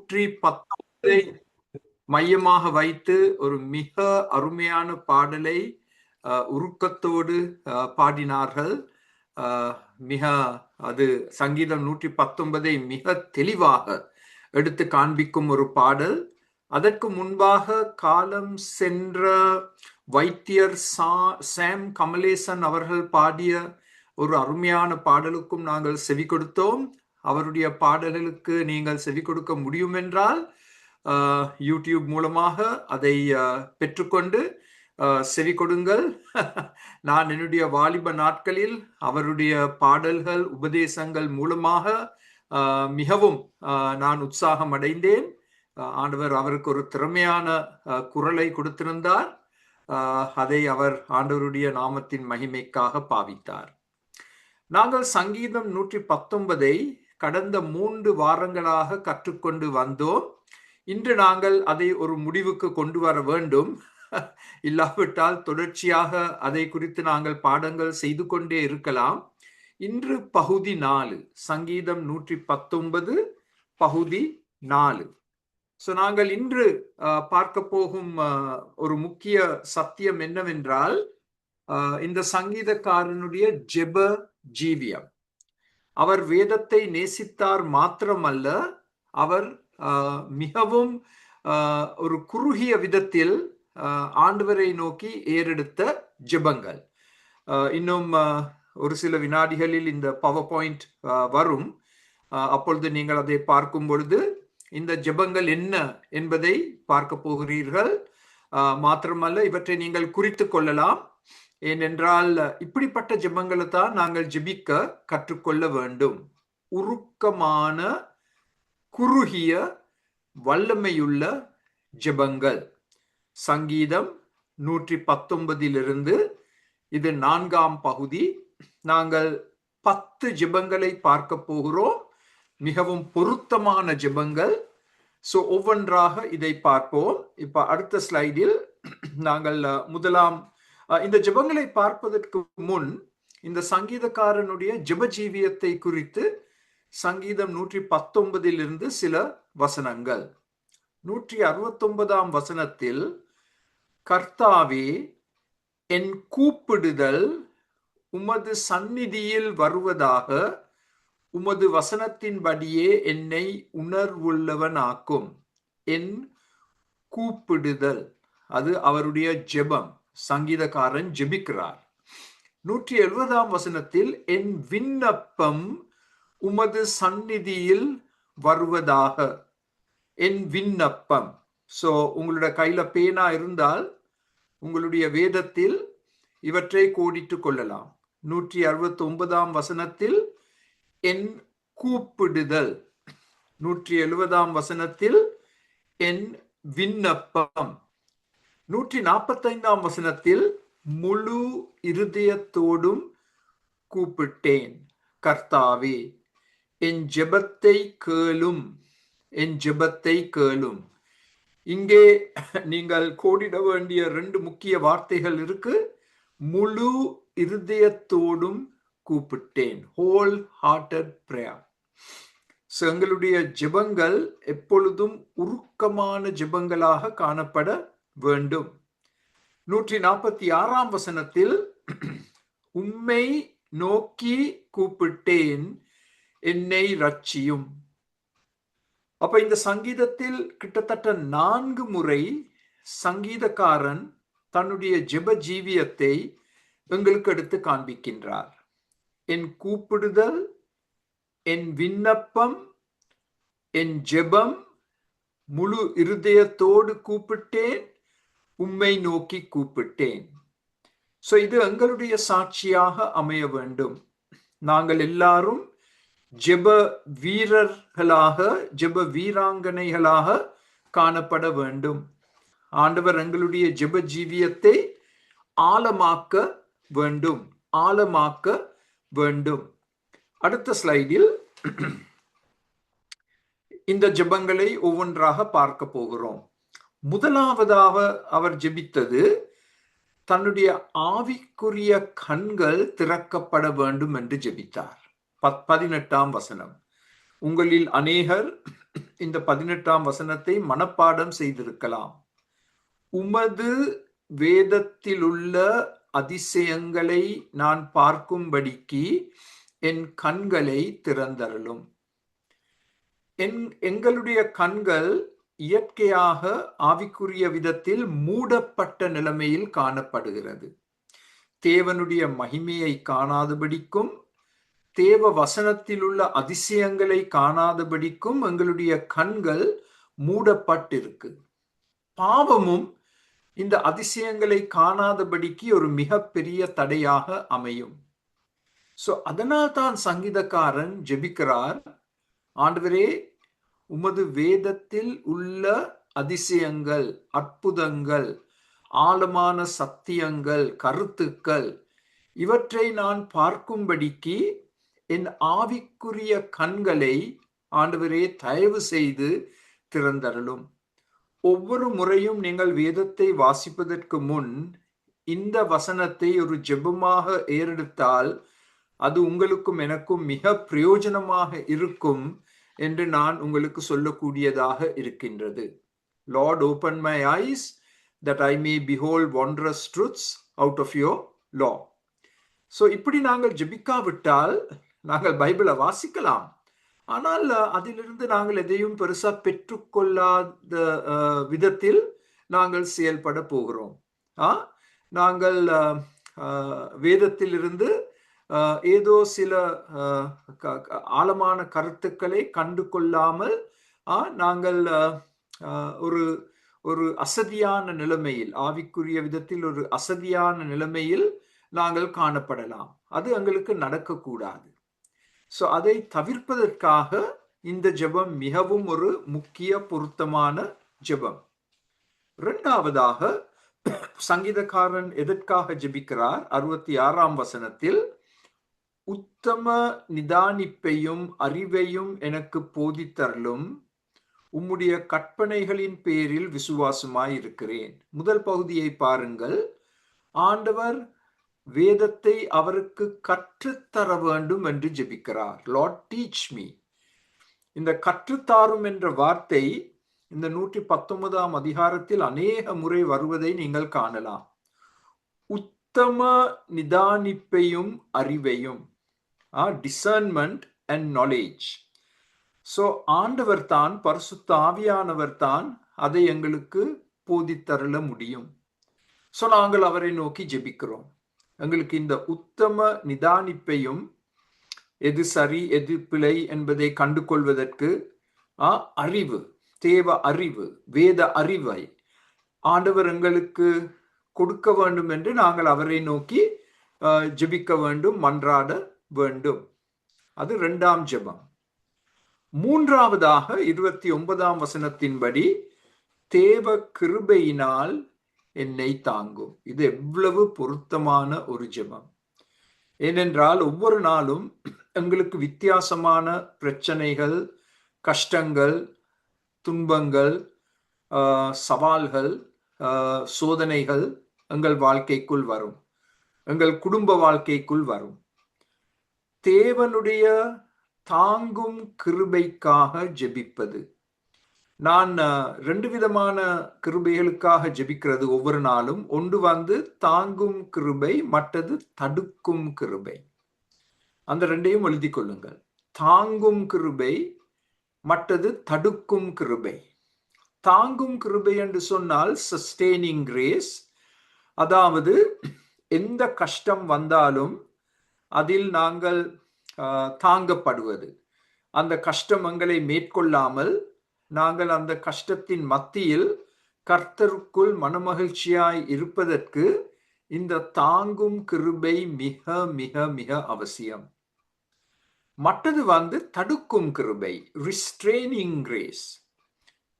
119 மையமாக வைத்து ஒரு மிக அருமையான பாடலை உருக்கத்தோடு பாடினார்கள். மிக அது சங்கீதம் 119 மிக தெளிவாக எடுத்து காண்பிக்கும் ஒரு பாடல். அதற்கு முன்பாக காலம் சென்ற வைத்தியர் சாம் கமலேசன் அவர்கள் பாடிய ஒரு அருமையான பாடலுக்கும் நாங்கள் செவி கொடுத்தோம். அவருடைய பாடல்களுக்கு நீங்கள் செவி கொடுக்க முடியும் என்றால் யூடியூப் மூலமாக அதை பெற்றுக்கொண்டு செவி கொடுங்கள். நான் என்னுடைய வாலிப நாட்களில் அவருடைய பாடல்கள் உபதேசங்கள் மூலமாக மிகவும் நான் உற்சாகம் அடைந்தேன். ஆண்டவர் அவருக்கு ஒரு திறமையான குரலை கொடுத்திருந்தார். அதை அவர் ஆண்டவருடைய நாமத்தின் மகிமைக்காக பாவித்தார். நாங்கள் சங்கீதம் 119 கடந்த 3 வாரங்களாக கற்றுக்கொண்டு வந்தோம். இன்று நாங்கள் அதை ஒரு முடிவுக்கு கொண்டு வர வேண்டும். இல்லாவிட்டால் தொடர்ச்சியாக அதை குறித்து நாங்கள் பாடங்கள் செய்து கொண்டே இருக்கலாம். இன்று பகுதி 4, சங்கீதம் 119 பகுதி 4. நாங்கள் இன்று பார்க்க போகும் ஒரு முக்கிய சத்தியம் என்னவென்றால், இந்த சங்கீதக்காரனுடைய ஜெப ஜீவியம். அவர் வேதத்தை நேசித்தார் மாத்திரமல்ல, அவர் மிகவும் ஒரு குறுகிய விதத்தில் ஆண்டவரை நோக்கி ஏறெடுத்த ஜெபங்கள். இன்னும் ஒரு சில வினாடிகளில் இந்த பவர் பாயிண்ட் வரும். அப்பொழுது நீங்கள் அதை பார்க்கும் பொழுது இந்த ஜெபங்கள் என்ன என்பதை பார்க்க போகிறீர்கள். மாத்திரமல்ல, இவற்றை நீங்கள் குறித்து கொள்ளலாம். ஏனென்றால் இப்படிப்பட்ட ஜெபங்களை தான் நாங்கள் ஜெபிக்க கற்றுக்கொள்ள வேண்டும். உருக்கமான, குறுகிய, வல்லமையுள்ள ஜெபங்கள். சங்கீதம் 119 இது 4ஆம் பகுதி. நாங்கள் 10 ஜெபங்களை பார்க்க போகிறோம். மிகவும் பொருத்தமான ஜெபங்கள். ஒவ்வொன்றாக இதை பார்ப்போம். இப்ப அடுத்த ஸ்லைடில் நாங்கள் முதலாம் இந்த ஜெபங்களை பார்ப்பதற்கு முன் இந்த சங்கீதக்காரனுடைய ஜெப ஜீவியத்தை குறித்து சங்கீதம் 119 சில வசனங்கள். 169ஆம் வசனத்தில், கர்த்தாவே, என் கூப்பிடுதல் உமது சந்நிதியில் வருவதாக, உமது வசனத்தின்படியே என்னை உணர்வுள்ளவனாக்கும். என் கூப்பிடுதல், அது அவருடைய ஜெபம். சங்கீதக்காரன் ஜெபிக்கிறார். 170ஆம் வசனத்தில், என் விண்ணப்பம் உமது சந்நிதியில் வருவதாக. என் விண்ணப்பம். உங்களுடைய கையில பேனா இருந்தால் உங்களுடைய வேதத்தில் இவற்றை கோடிட்டு கொள்ளலாம். 169ஆம் வசனத்தில் என் கூப்பிடுதல், 170ஆம் வசனத்தில் என் விண்ணப்பம், 145ஆம் வசனத்தில் முழு இருதயத்தோடும் கூப்பிட்டேன். கர்த்தாவே, என் ஜெபத்தை கேளும், என் ஜெபத்தை கேளும். இங்கே நீங்கள் கோடிட வேண்டிய 2 முக்கிய வார்த்தைகள் இருக்கு. முழு இருதயத்தோடும் கூப்பிட்டேன். Whole hearted prayer. எங்களுடைய ஜெபங்கள் எப்பொழுதும் உருக்கமான ஜெபங்களாக காணப்பட வேண்டும். 146ஆம் வசனத்தில், உம்மை நோக்கி கூப்பிட்டேன், என்னை ரட்சியும். அப்ப இந்த சங்கீதத்தில் கிட்டத்தட்ட 4 முறை சங்கீதக்காரன் தன்னுடைய ஜெப ஜீவியத்தை எங்களுக்கு எடுத்து காண்பிக்கின்றார். என் கூப்பிடுதல், என் விண்ணப்பம், என் ஜெபம், முழு இருதயத்தோடு கூப்பிட்டேன், உம்மை நோக்கி கூப்பிட்டேன். இது எங்களுடைய சாட்சியாக அமைய வேண்டும். நாங்கள் எல்லாரும் ஜெப வீரர்களாக, ஜெப வீராங்கனைகளாக காணப்பட வேண்டும். ஆண்டவர் எங்களுடைய ஜெப ஜீவியத்தை ஆழமாக்க வேண்டும், ஆழமாக்க வேண்டும். அடுத்த ஸ்லைடில் இந்த ஜெபங்களை ஒவ்வொன்றாக பார்க்க போகிறோம். முதலாவதாக அவர் ஜெபித்தது, தன்னுடைய ஆவிக்குரிய கண்கள் திறக்கப்பட வேண்டும் என்று ஜெபித்தார். 18ஆம் வசனம். உங்களில் அநேகர் இந்த 18ஆம் வசனத்தை மனப்பாடம் செய்திருக்கலாம். உமது வேதத்திலுள்ள அதிசயங்களை நான் பார்க்கும்படிக்கு என் கண்களை திறந்தருளும். எங்களுடைய கண்கள் இயற்கையாக ஆவிக்குரிய விதத்தில் மூடப்பட்ட நிலைமையில் காணப்படுகிறது. தேவனுடைய மகிமையை காணாதபடிக்கும் தேவ வசனத்தில் உள்ள அதிசயங்களை காணாதபடிக்கும் எங்களுடைய கண்கள் மூடப்பட்டிருக்கு. பாவமும் இந்த அதிசயங்களை காணாதபடிக்கு ஒரு மிகப்பெரிய தடையாக அமையும். சோ அதனால் தான் சங்கீதக்காரன் ஜெபிக்கிறார், ஆண்டவரே உமது வேதத்தில் உள்ள அதிசயங்கள், அற்புதங்கள், ஆழமான சத்தியங்கள், கருத்துக்கள் இவற்றை நான் பார்க்கும்படிக்கு என் ஆவிக்குரிய கண்களை ஆண்டவரே தயவு செய்து திறந்தருளும். ஒவ்வொரு முறையும் நீங்கள் வேதத்தை வாசிப்பதற்கு முன் இந்த வசனத்தை ஒரு ஜெபமாக ஏறெடுத்தால் அது உங்களுக்கும் எனக்கும் மிக பிரயோஜனமாக இருக்கும் என்று நான் உங்களுக்கு சொல்லக்கூடியதாக இருக்கின்றது. Lord, open my eyes that I may behold wondrous truths out of your law. So இப்படி நாங்கள் ஜெபிக்காவிட்டால் நாங்கள் பைபிளை வாசிக்கலாம், ஆனால் அதிலிருந்து நாங்கள் எதையும் பெருசா பெற்றுக்கொள்ளாத விதத்தில் நாங்கள் செயல்பட போகிறோம். நாங்கள் வேதத்திலிருந்து ஏதோ சில ஆழமான கருத்துக்களை கண்டு கொள்ளாமல் நாங்கள் ஒரு ஒரு அசதியான நிலைமையில், ஆவிக்குரிய விதத்தில் ஒரு அசதியான நிலைமையில் நாங்கள் காணப்படலாம். அது எங்களுக்கு நடக்கக்கூடாது. சோ அதை தவிர்ப்பதற்காக இந்த ஜெபம் மிகவும் ஒரு முக்கிய பொருத்தமான ஜெபம். இரண்டாவதாக சங்கீதக்காரன் எதற்காக ஜெபிக்கிறார்? 66ஆம் வசனத்தில், உத்தம நிதானிப்பையும் அறிவையும் எனக்கு போதித்தருளும், உம்முடைய கற்பனைகளின் பேரில் விசுவாசமாய் இருக்கிறேன். முதல் பகுதியை பாருங்கள். ஆண்டவர் வேதத்தை அவருக்கு கற்றுத்தர வேண்டும் என்று ஜெபிக்கிறார். Lord teach me. இந்த கற்றுத்தாரும் என்ற வார்த்தை இந்த 119ஆம் அதிகாரத்தில் அநேக முறை வருவதை நீங்கள் காணலாம். உத்தம நிதானிப்பையும் அறிவையும், discernment and knowledge. சோ ஆண்டவர் தான், பரிசுத்த ஆவியானவர் தான் அதை எங்களுக்கு போதித்தருள முடியும். சோ நாங்கள் அவரை நோக்கி ஜெபிக்கிறோம். எங்களுக்கு இந்த உத்தம நிதானிப்பையும், எது சரி எது பிழை என்பதை கண்டு கொள்வதற்கு அறிவு தேவ, அறிவு, வேத அறிவை ஆண்டவர் எங்களுக்கு கொடுக்க வேண்டும் என்று நாங்கள் அவரை நோக்கி ஜெபிக்க வேண்டும், மன்றாட வேண்டும். அது இரண்டாம் ஜெபம். மூன்றாவதாக 29ஆம் வசனத்தின்படி, தேவ கிருபையினால் என்னை தாங்கும். இது எவ்வளவு பொருத்தமான ஒரு ஜெபம். ஏனென்றால் ஒவ்வொரு நாளும் எங்களுக்கு வித்தியாசமான பிரச்சனைகள், கஷ்டங்கள், துன்பங்கள், சவால்கள், சோதனைகள் எங்கள் வாழ்க்கைக்குள் வரும், எங்கள் குடும்ப வாழ்க்கைக்குள் வரும். தேவனுடைய தாங்கும் கிருபைக்காக ஜெபிப்பது. நான் 2 விதமான கிருபைகளுக்காக ஜெபிக்கிறது ஒவ்வொரு நாளும். ஒன்று தாங்கும் கிருபை, மற்றது தடுக்கும் கிருபை. அந்த ரெண்டையும் எழுதி கொள்ளுங்கள். தாங்கும் கிருபை, மற்றது தடுக்கும் கிருபை. தாங்கும் கிருபை என்று சொன்னால் சஸ்டெய்னிங் கிரேஸ், அதாவது எந்த கஷ்டம் வந்தாலும் அதில் நாங்கள் தாங்கப்படுவது. அந்த கஷ்டம் எங்களை மேற்கொள்ளாமல் நாங்கள் அந்த கஷ்டத்தின் மத்தியில் கர்த்தருக்குள் மனமகிழ்ச்சியாய் இருப்பதற்கு இந்த தாங்கும் கிருபை மிக மிக மிக அவசியம். மற்றது தடுக்கும் கிருபை, ரிஸ்ட்ரெய்னிங் கிரேஸ்.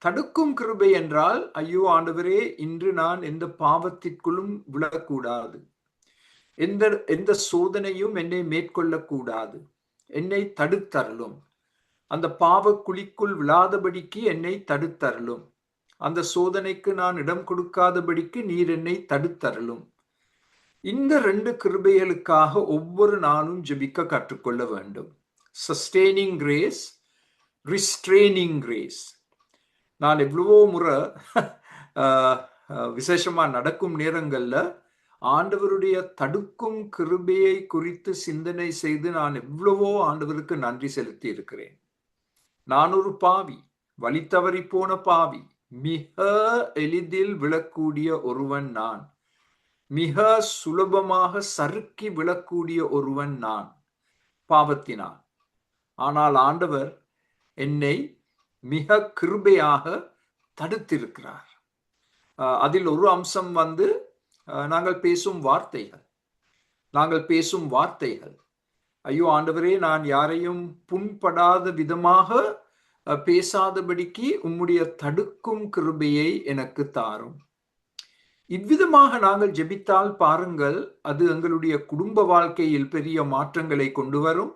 தடுக்கும் கிருபை என்றால், ஐயோ ஆண்டவரே, இன்று நான் எந்த பாவத்திற்குள்ளும் விழக்கூடாது, எந்த சோதனையும் என்னை மேற்கொள்ளக்கூடாது, என்னை தடுத்தருளும். அந்த பாவ குழிக்குள் விழாதபடிக்கு என்னை தடுத்தருளும். அந்த சோதனைக்கு நான் இடம் கொடுக்காதபடிக்கு நீர் என்னை தடுத்தருளும். இந்த 2 கிருபைகளுக்காக ஒவ்வொரு நாளும் ஜெபிக்க கற்றுக்கொள்ள வேண்டும். Sustaining grace restraining grace. நான் எவ்வளவோ முறை விசேஷமா நடக்கும் நேரங்கள்ல ஆண்டவருடைய தடுக்கும் கிருபையை குறித்து சிந்தனை செய்து நான் எவ்வளவோ ஆண்டவருக்கு நன்றி செலுத்தி இருக்கிறேன். நான் ஒரு பாவி, வழி தவறி போன பாவி, மிக எளிதில் விழக்கூடிய ஒருவன் நான், மிக சுலபமாக சறுக்கி விழக்கூடிய ஒருவன் நான் பாவத்தினால். ஆனால் ஆண்டவர் என்னை மிக கிருபையாக தடுத்திருக்கிறார். அதில் ஒரு அம்சம் நாங்கள் பேசும் வார்த்தைகள். ஐயோ ஆண்டவரே, நான் யாரையும் புண்படாத விதமாக பேசாதபடிக்கு உம்முடைய தடுக்கும் கிருபையை எனக்கு தாரும். இவ்விதமாக நாங்கள் ஜெபித்தால் பாருங்கள், அது எங்களுடைய குடும்ப வாழ்க்கையில் பெரிய மாற்றங்களை கொண்டு வரும்,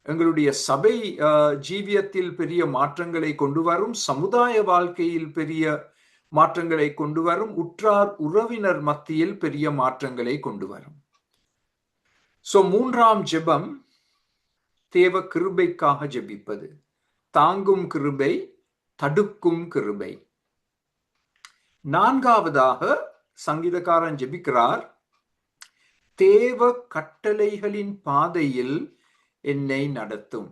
எங்களுடைய சபை ஜீவியத்தில் பெரிய மாற்றங்களை கொண்டு வரும், சமுதாய வாழ்க்கையில் பெரிய மாற்றங்களை கொண்டு வரும், உற்றார் உறவினர் மத்தியில் பெரிய மாற்றங்களை கொண்டு வரும். மூன்றாம் ஜெபம் தேவ கிருபைக்காக ஜெபிப்பது. தாங்கும் கிருபை, தடுக்கும் கிருபை. நான்காவதாக சங்கீதக்காரன் ஜெபிக்கிறார், தேவ கட்டளைகளின் பாதையில் என்னை நடத்தும்.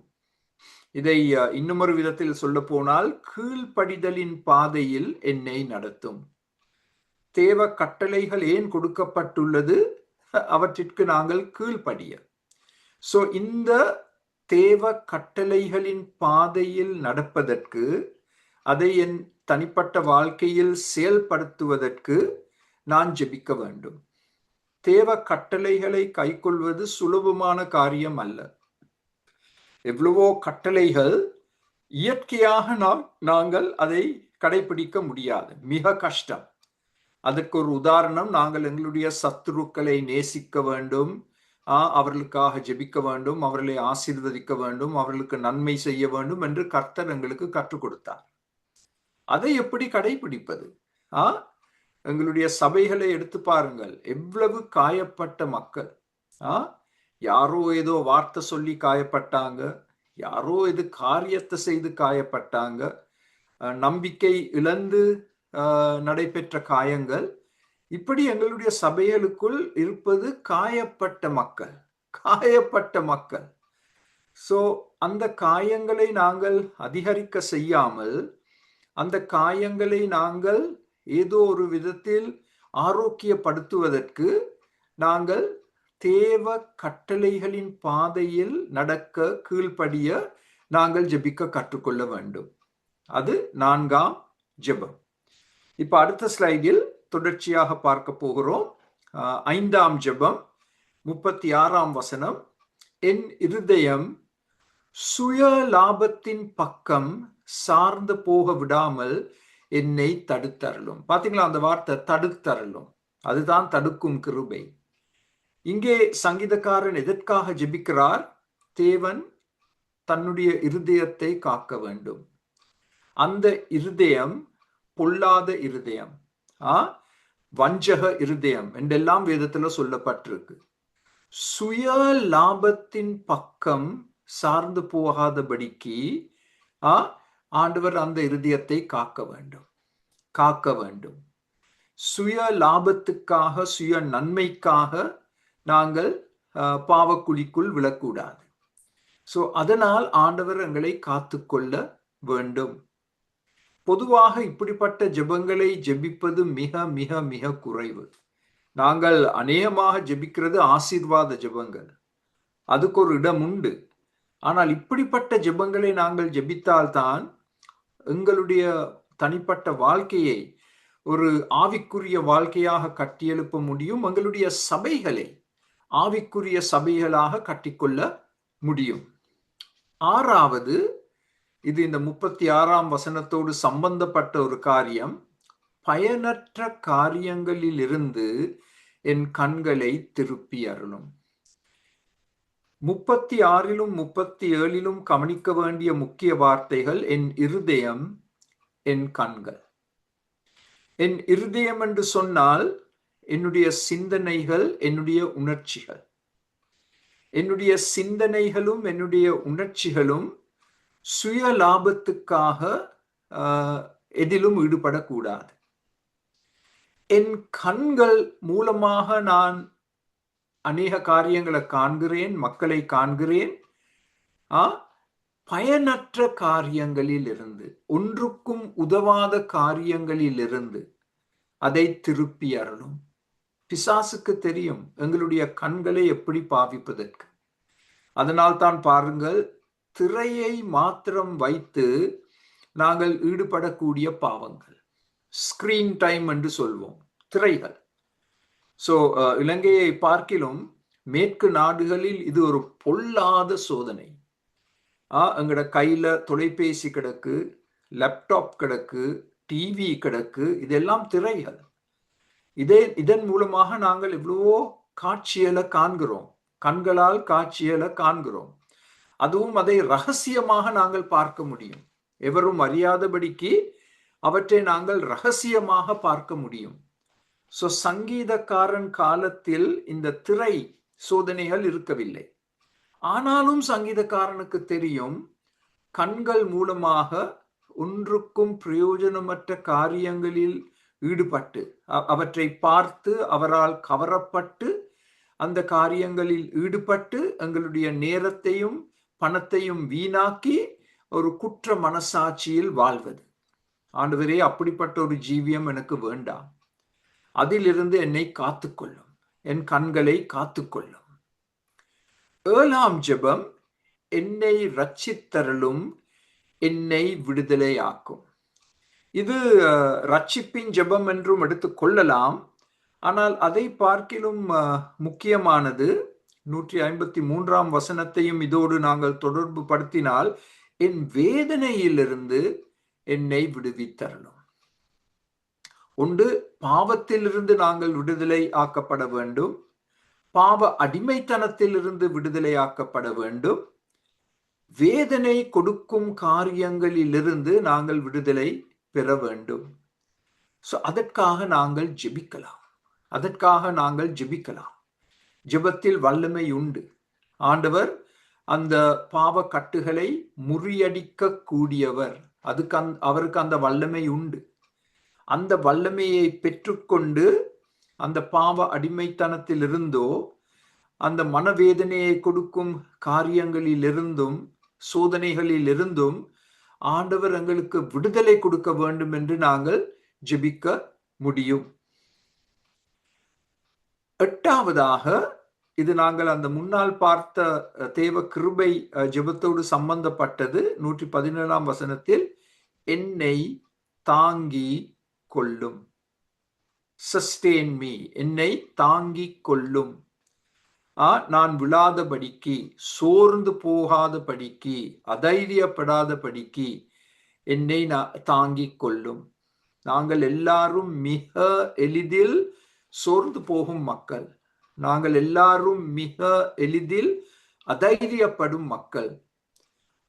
இதை இன்னுமொரு விதத்தில் சொல்ல போனால், கீழ்ப்படிதலின் பாதையில் என்னை நடத்தும். தேவ கட்டளைகள் ஏன் கொடுக்கப்பட்டுள்ளது? அவற்றிற்கு நாங்கள் கீழ்ப்படிய. இந்த தேவ கட்டளைகளின் பாதையில் நடப்பதற்கு, அதை என் தனிப்பட்ட வாழ்க்கையில் செயல்படுத்துவதற்கு நான் ஜெபிக்க வேண்டும். தேவ கட்டளைகளை கைக்கொள்வது சுலபமான காரியம் அல்ல. எவ்வளவோ கட்டளைகள் இயற்கையாக நாங்கள் அதை கடைபிடிக்க முடியாது, மிக கஷ்டம். அதற்கு ஒரு உதாரணம், நாங்கள் எங்களுடைய சத்துருக்களை நேசிக்க வேண்டும், அவர்களுக்காக ஜெபிக்க வேண்டும், அவர்களை ஆசீர்வதிக்க வேண்டும், அவர்களுக்கு நன்மை செய்ய வேண்டும் என்று கர்த்தர் எங்களுக்கு கற்றுக் கொடுத்தார். அதை எப்படி கடைபிடிப்பது? எங்களுடைய சபைகளை எடுத்து பாருங்கள், எவ்வளவு காயப்பட்ட மக்கள். யாரோ ஏதோ வார்த்தை சொல்லி காயப்பட்டாங்க, யாரோ ஏதோ காரியத்தை செய்து காயப்பட்டாங்க, நம்பிக்கை இழந்து நடைபெற்ற காயங்கள். இப்படி எங்களுடைய சபைகளுக்குள் இருப்பது காயப்பட்ட மக்கள். அந்த காயங்களை நாங்கள் அதிகரிக்க செய்யாமல், அந்த காயங்களை நாங்கள் ஏதோ ஒரு விதத்தில் ஆரோக்கியப்படுத்துவதற்கு நாங்கள் தேவ கட்டளைகளின் பாதையில் நடக்க, கீழ்ப்படிய நாங்கள் ஜெபிக்க கற்றுக்கொள்ள வேண்டும். அது நான்காம் ஜெபம். இப்ப அடுத்த ஸ்லைடில் தொடர்ச்சியாக பார்க்க போகிறோம். ஐந்தாம் ஜெபம், 36ஆம் வசனம். என் இருதயம் சுய லாபத்தின் பக்கம் சார்ந்து போக விடாமல் என்னை தடுத்தருளும். பாத்தீங்களா, அந்த வார்த்தை தடுத்தருளும், அதுதான் தடுக்கும் கிருபை. இங்கே சங்கீதக்காரன் எதற்காக ஜெபிக்கிறார்? தேவன் தன்னுடைய இருதயத்தை காக்க வேண்டும். அந்த இருதயம் பொல்லாத இருதயம், வஞ்சக இருதயம் என்றெல்லாம் வேதத்துல சொல்லப்பட்டிருக்கு. சுய லாபத்தின் பக்கம் சார்ந்து போகாதபடிக்கு ஆண்டவர் அந்த இருதயத்தை காக்க வேண்டும். சுய லாபத்துக்காக, சுய நன்மைக்காக நாங்கள் பாவக்குழிக்குள் விழக்கூடாது. அதனால் ஆண்டவர் எங்களை காத்துக்கொள்ள வேண்டும். பொதுவாக இப்படிப்பட்ட ஜெபங்களை ஜெபிப்பது மிக மிக மிக குறைவு. நாங்கள் அநேகமாக ஜெபிக்கிறது ஆசீர்வாத ஜெபங்கள், அதுக்கு ஒரு இடம் உண்டு. ஆனால் இப்படிப்பட்ட ஜெபங்களை நாங்கள் ஜெபித்தால்தான் எங்களுடைய தனிப்பட்ட வாழ்க்கையை ஒரு ஆவிக்குரிய வாழ்க்கையாக கட்டியெழுப்ப முடியும், எங்களுடைய சபைகளை ஆவிக்குரிய சபைகளாக கட்டிக்கொள்ள முடியும். ஆறாவது, இது இந்த 36ஆம் வசனத்தோடு சம்பந்தப்பட்ட ஒரு காரியம். பயனற்ற காரியங்களில் இருந்து என் கண்களை திருப்பி அருளும். 36லும் 37லும் கவனிக்க வேண்டிய முக்கிய வார்த்தைகள் என் இருதயம், என் கண்கள். என் இருதயம் என்று சொன்னால் என்னுடைய சிந்தனைகள், என்னுடைய உணர்ச்சிகள். என்னுடைய சிந்தனைகளும் என்னுடைய உணர்ச்சிகளும் சுய லாபத்துக்காக எதிலும் ஈடுபடக்கூடாது. என் கண்கள் மூலமாக நான் அநேக காரியங்களை காண்கிறேன், மக்களை காண்கிறேன். பயனற்ற காரியங்களில் இருந்து, ஒன்றுக்கும் உதவாத காரியங்களில் இருந்து அதை திருப்பி அருளும். பிசாசுக்கு தெரியும் எங்களுடைய கண்களை எப்படி பாவிப்பதற்கு. அதனால் தான் பாருங்கள், திரையை மாத்திரம் வைத்து நாங்கள் ஈடுபடக்கூடிய பாவங்கள், ஸ்கிரீன் டைம் என்று சொல்வோம், திரைகள். சோ இலங்கையை பார்க்கிலும் மேற்கு நாடுகளில் இது ஒரு பொல்லாத சோதனை. எங்கட கையில தொலைபேசி கிடக்கு, லேப்டாப் கிடக்கு, டிவி கிடக்கு, இதெல்லாம் திரைகள். இதன் மூலமாக நாங்கள் எவ்வளவோ காட்சிகளை காண்கிறோம், கண்களால் காட்சிகளை காண்கிறோம். அதுவும் அதை ரகசியமாக நாங்கள் பார்க்க முடியும். எவரும் அறியாதபடிக்கு அவற்றை நாங்கள் ரகசியமாக பார்க்க முடியும். சோ சங்கீதக்காரன் காலத்தில் இந்த திரை சோதனைகள் இருக்கவில்லை. ஆனாலும் சங்கீதக்காரனுக்கு தெரியும், கண்கள் மூலமாக ஒன்றுக்கும் பிரயோஜனமற்ற காரியங்களில் ஈடுபட்டு, அவற்றை பார்த்து அவரால் கவரப்பட்டு அந்த காரியங்களில் ஈடுபட்டு எங்களுடைய நேரத்தையும் பணத்தையும் வீணாக்கி ஒரு குற்ற மனசாட்சியில் வாழ்வது. ஆண்டவரே, அப்படிப்பட்ட ஒரு ஜீவியம் எனக்கு வேண்டாம். அதிலிருந்து என்னை காத்துக்கொள்ளும், என் கண்களை காத்துக்கொள்ளும். 7ஆம் ஜெபம், என்னை ரட்சித்தருளும், என்னை விடுதலையாக்கும். இது ரட்சிப்பின் ஜெபம் என்றும் எடுத்துக் கொள்ளலாம். ஆனால் அதை பார்க்கிலும் முக்கியமானது 153ஆம் வசனத்தையும் இதோடு நாங்கள் தொடர்பு படுத்தினால், என் வேதனையிலிருந்து என்னை விடுவித்தருளும். ஒன்று, பாவத்திலிருந்து நாங்கள் விடுதலை ஆக்கப்பட வேண்டும், பாவ அடிமைத்தனத்திலிருந்து விடுதலை ஆக்கப்பட வேண்டும், வேதனை கொடுக்கும் காரியங்களிலிருந்து நாங்கள் விடுதலை பெற வேண்டும். அதற்காக நாங்கள் ஜெபிக்கலாம், ஜெபத்தில் வல்லமை உண்டு. ஆண்டவர் அந்த பாவ கட்டுகளை முறியடிக்க கூடியவர். அவருக்கு அந்த வல்லமை உண்டு. அந்த வல்லமையை பெற்றுக்கொண்டு அந்த பாவ அடிமைத்தனத்திலிருந்தோ, அந்த மனவேதனையை கொடுக்கும் காரியங்களிலிருந்தும் சோதனைகளிலிருந்தும் ஆண்டவர் எங்களுக்கு விடுதலை கொடுக்க வேண்டும் என்று நாங்கள் ஜெபிக்க முடியும். 8ஆவதாக, இது நாங்கள் அந்த முன்னால் பார்த்த தேவ கிருபை ஜெபத்தோடு சம்பந்தப்பட்டது. 117ஆம் வசனத்தில், என்னை தாங்கி கொள்ளும், சஸ்டெயின் மீ, என்னை தாங்கிக் கொள்ளும். நான் விழாதபடிக்கு, சோர்ந்து போகாதபடிக்கு, அதைரியப்படாதபடிக்கு என்னை தாங்கிக் கொள்ளும். நாங்கள் எல்லாரும் மிக எளிதில் சோர்ந்து போகும் மக்கள். நாங்கள் எல்லாரும் மிக எளிதில் அதைரியப்படும் மக்கள்.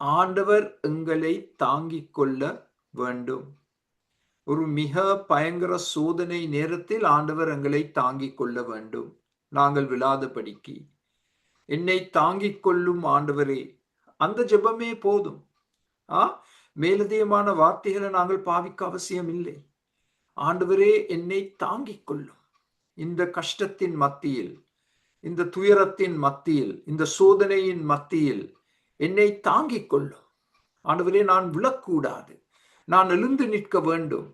ஆண்டவர் எங்களை தாங்கிக் கொள்ள வேண்டும். ஒரு மிக பயங்கர சோதனை நேரத்தில் ஆண்டவர் எங்களை தாங்கிக் கொள்ள வேண்டும், நாங்கள் விழாதபடிக்கு. என்னை தாங்கிக் கொள்ளும் ஆண்டவரே, அந்த ஜெபமே போதும். மேலதிகமான வார்த்தைகளை நாங்கள் பாவிக்க அவசியம் இல்லை. ஆண்டவரே, என்னை தாங்கிக் கொள்ளும். இந்த கஷ்டத்தின் மத்தியில், இந்த துயரத்தின் மத்தியில், இந்த சோதனையின் மத்தியில் என்னை தாங்கிக் கொள்ளும். ஆண்டவரே, நான் விழக்கூடாது, நான் எழுந்து நிற்க வேண்டும்,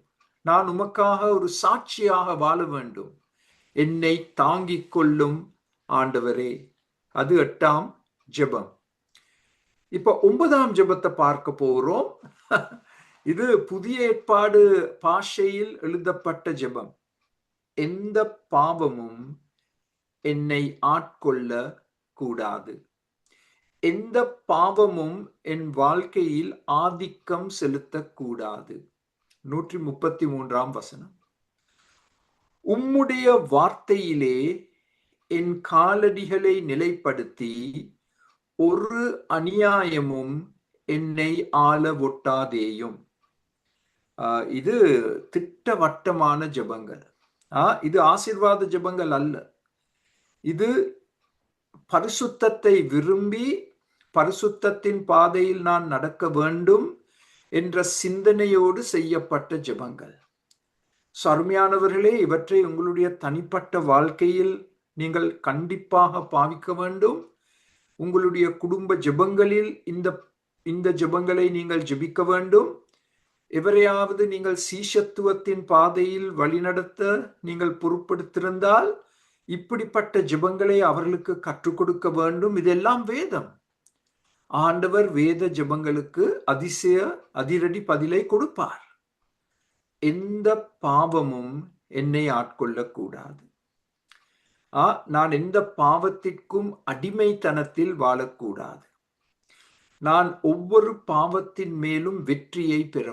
நான் உமக்காக ஒரு சாட்சியாக வாழ வேண்டும். என்னை தாங்கிக் கொள்ளும் ஆண்டவரே. அது 8ஆம் ஜெபம். இப்ப 9ஆம் ஜெபத்தை பார்க்க போகிறோம். இது புதிய ஏற்பாடு பாஷையில் எழுதப்பட்ட ஜெபம். எந்த பாவமும் என்னை ஆட்கொள்ள கூடாது, எந்த பாவமும் என் வாழ்க்கையில் ஆதிக்கம் செலுத்தக்கூடாது. 133ஆம் வசனம், உம்முடைய வார்த்தையிலே என் காலடிகளை நிலைப்படுத்தி ஒரு அநியாயமும் என்னை ஆள ஒட்டாதேயும். இது திட்டவட்டமான ஜெபங்கள். இது ஆசீர்வாத ஜெபங்கள் அல்ல. இது பரிசுத்தத்தை விரும்பி பரிசுத்தத்தின் பாதையில் நான் நடக்க வேண்டும் என்ற சிந்தனையோடு செய்யப்பட்ட ஜெபங்கள். அருமையானவர்களே, இவற்றை உங்களுடைய தனிப்பட்ட வாழ்க்கையில் நீங்கள் கண்டிப்பாக பாவிக்க வேண்டும். உங்களுடைய குடும்ப ஜெபங்களில் இந்த ஜெபங்களை நீங்கள் ஜெபிக்க வேண்டும். எவரையாவது நீங்கள் சீஷத்துவத்தின் பாதையில் வழிநடத்த நீங்கள் பொறுப்படுத்திருந்தால் இப்படிப்பட்ட ஜெபங்களை அவர்களுக்கு கற்றுக் கொடுக்க வேண்டும். இதெல்லாம் வேதம். ஆண்டவர் வேத ஜெபங்களுக்கு அதிரடி பதிலை கொடுப்பார். எந்த பாவமும் என்னை ஆட்கொள்ளக்கூடாது. நான் எந்த பாவத்திற்கும் அடிமைத்தனத்தில் வாழக்கூடாது. நான் ஒவ்வொரு பாவத்தின் மேலும் வெற்றியை பெற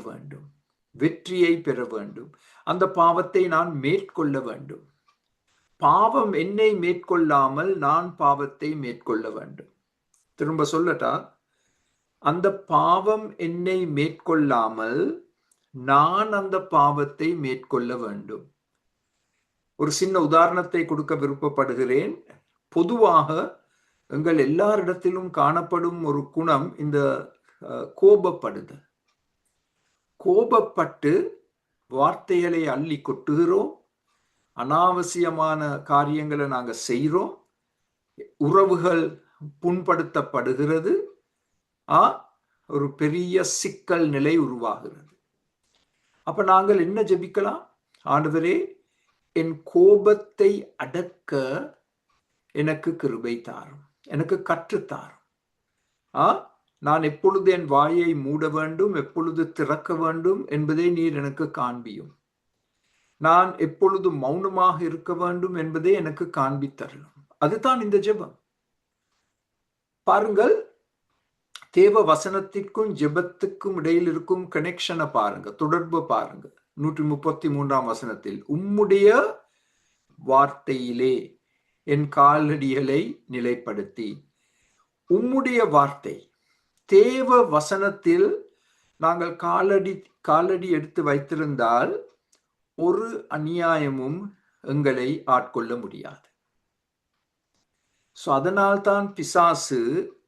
வேண்டும். அந்த பாவத்தை நான் மேற்கொள்ள வேண்டும். பாவம் என்னை மேற்கொள்ளாமல் நான் பாவத்தை மேற்கொள்ள வேண்டும். திரும்ப சொல்லட்டா, அந்த பாவம் என்னை மேற்கொள்ளாமல் நான் அந்த பாவத்தை மேற்கொள்ள வேண்டும். ஒரு சின்ன உதாரணத்தை கொடுக்க விருப்பப்படுகிறேன். பொதுவாக எங்கள் எல்லாரிடத்திலும் காணப்படும் ஒரு குணம் இந்த கோபப்படுதல். கோபப்பட்டு வார்த்தைகளை அள்ளி கொட்டுகிறோம். அனாவசியமான காரியங்களை நாங்க செய்கிறோம். உறவுகள் புண்படுத்தப்படுகிறது. ஒரு பெரிய சிக்கல் நிலை உருவாகிறது. அப்ப நாங்கள் என்ன ஜெபிக்கலாம்? ஆண்டவரே, என் கோபத்தை அடக்க எனக்கு கிருபை தாரும், எனக்கு கற்றுத்தாரும். நான் எப்பொழுது என் வாயை மூட வேண்டும், எப்பொழுது திறக்க வேண்டும் என்பதை நீர் எனக்கு காண்பியும். நான் எப்பொழுது மௌனமாக இருக்க வேண்டும் என்பதை எனக்கு காண்பித்தரலும். அதுதான் இந்த ஜெபம். பாருங்கள், தேவ வசனத்திற்கும் ஜெபத்துக்கும் இடையில் இருக்கும் கனெக்ஷனை பாருங்க, தொடர்பு பாருங்க. 133ஆம் வசனத்தில், உம்முடைய வார்த்தையிலே என் காலடிகளை நிலைப்படுத்தி. உம்முடைய வார்த்தை, தேவ வசனத்தில் நாங்கள் காலடி எடுத்து வைத்திருந்தால் ஒரு அநியாயமும் எங்களை ஆட்கொள்ள முடியாது. அதனால்தான் பிசாசு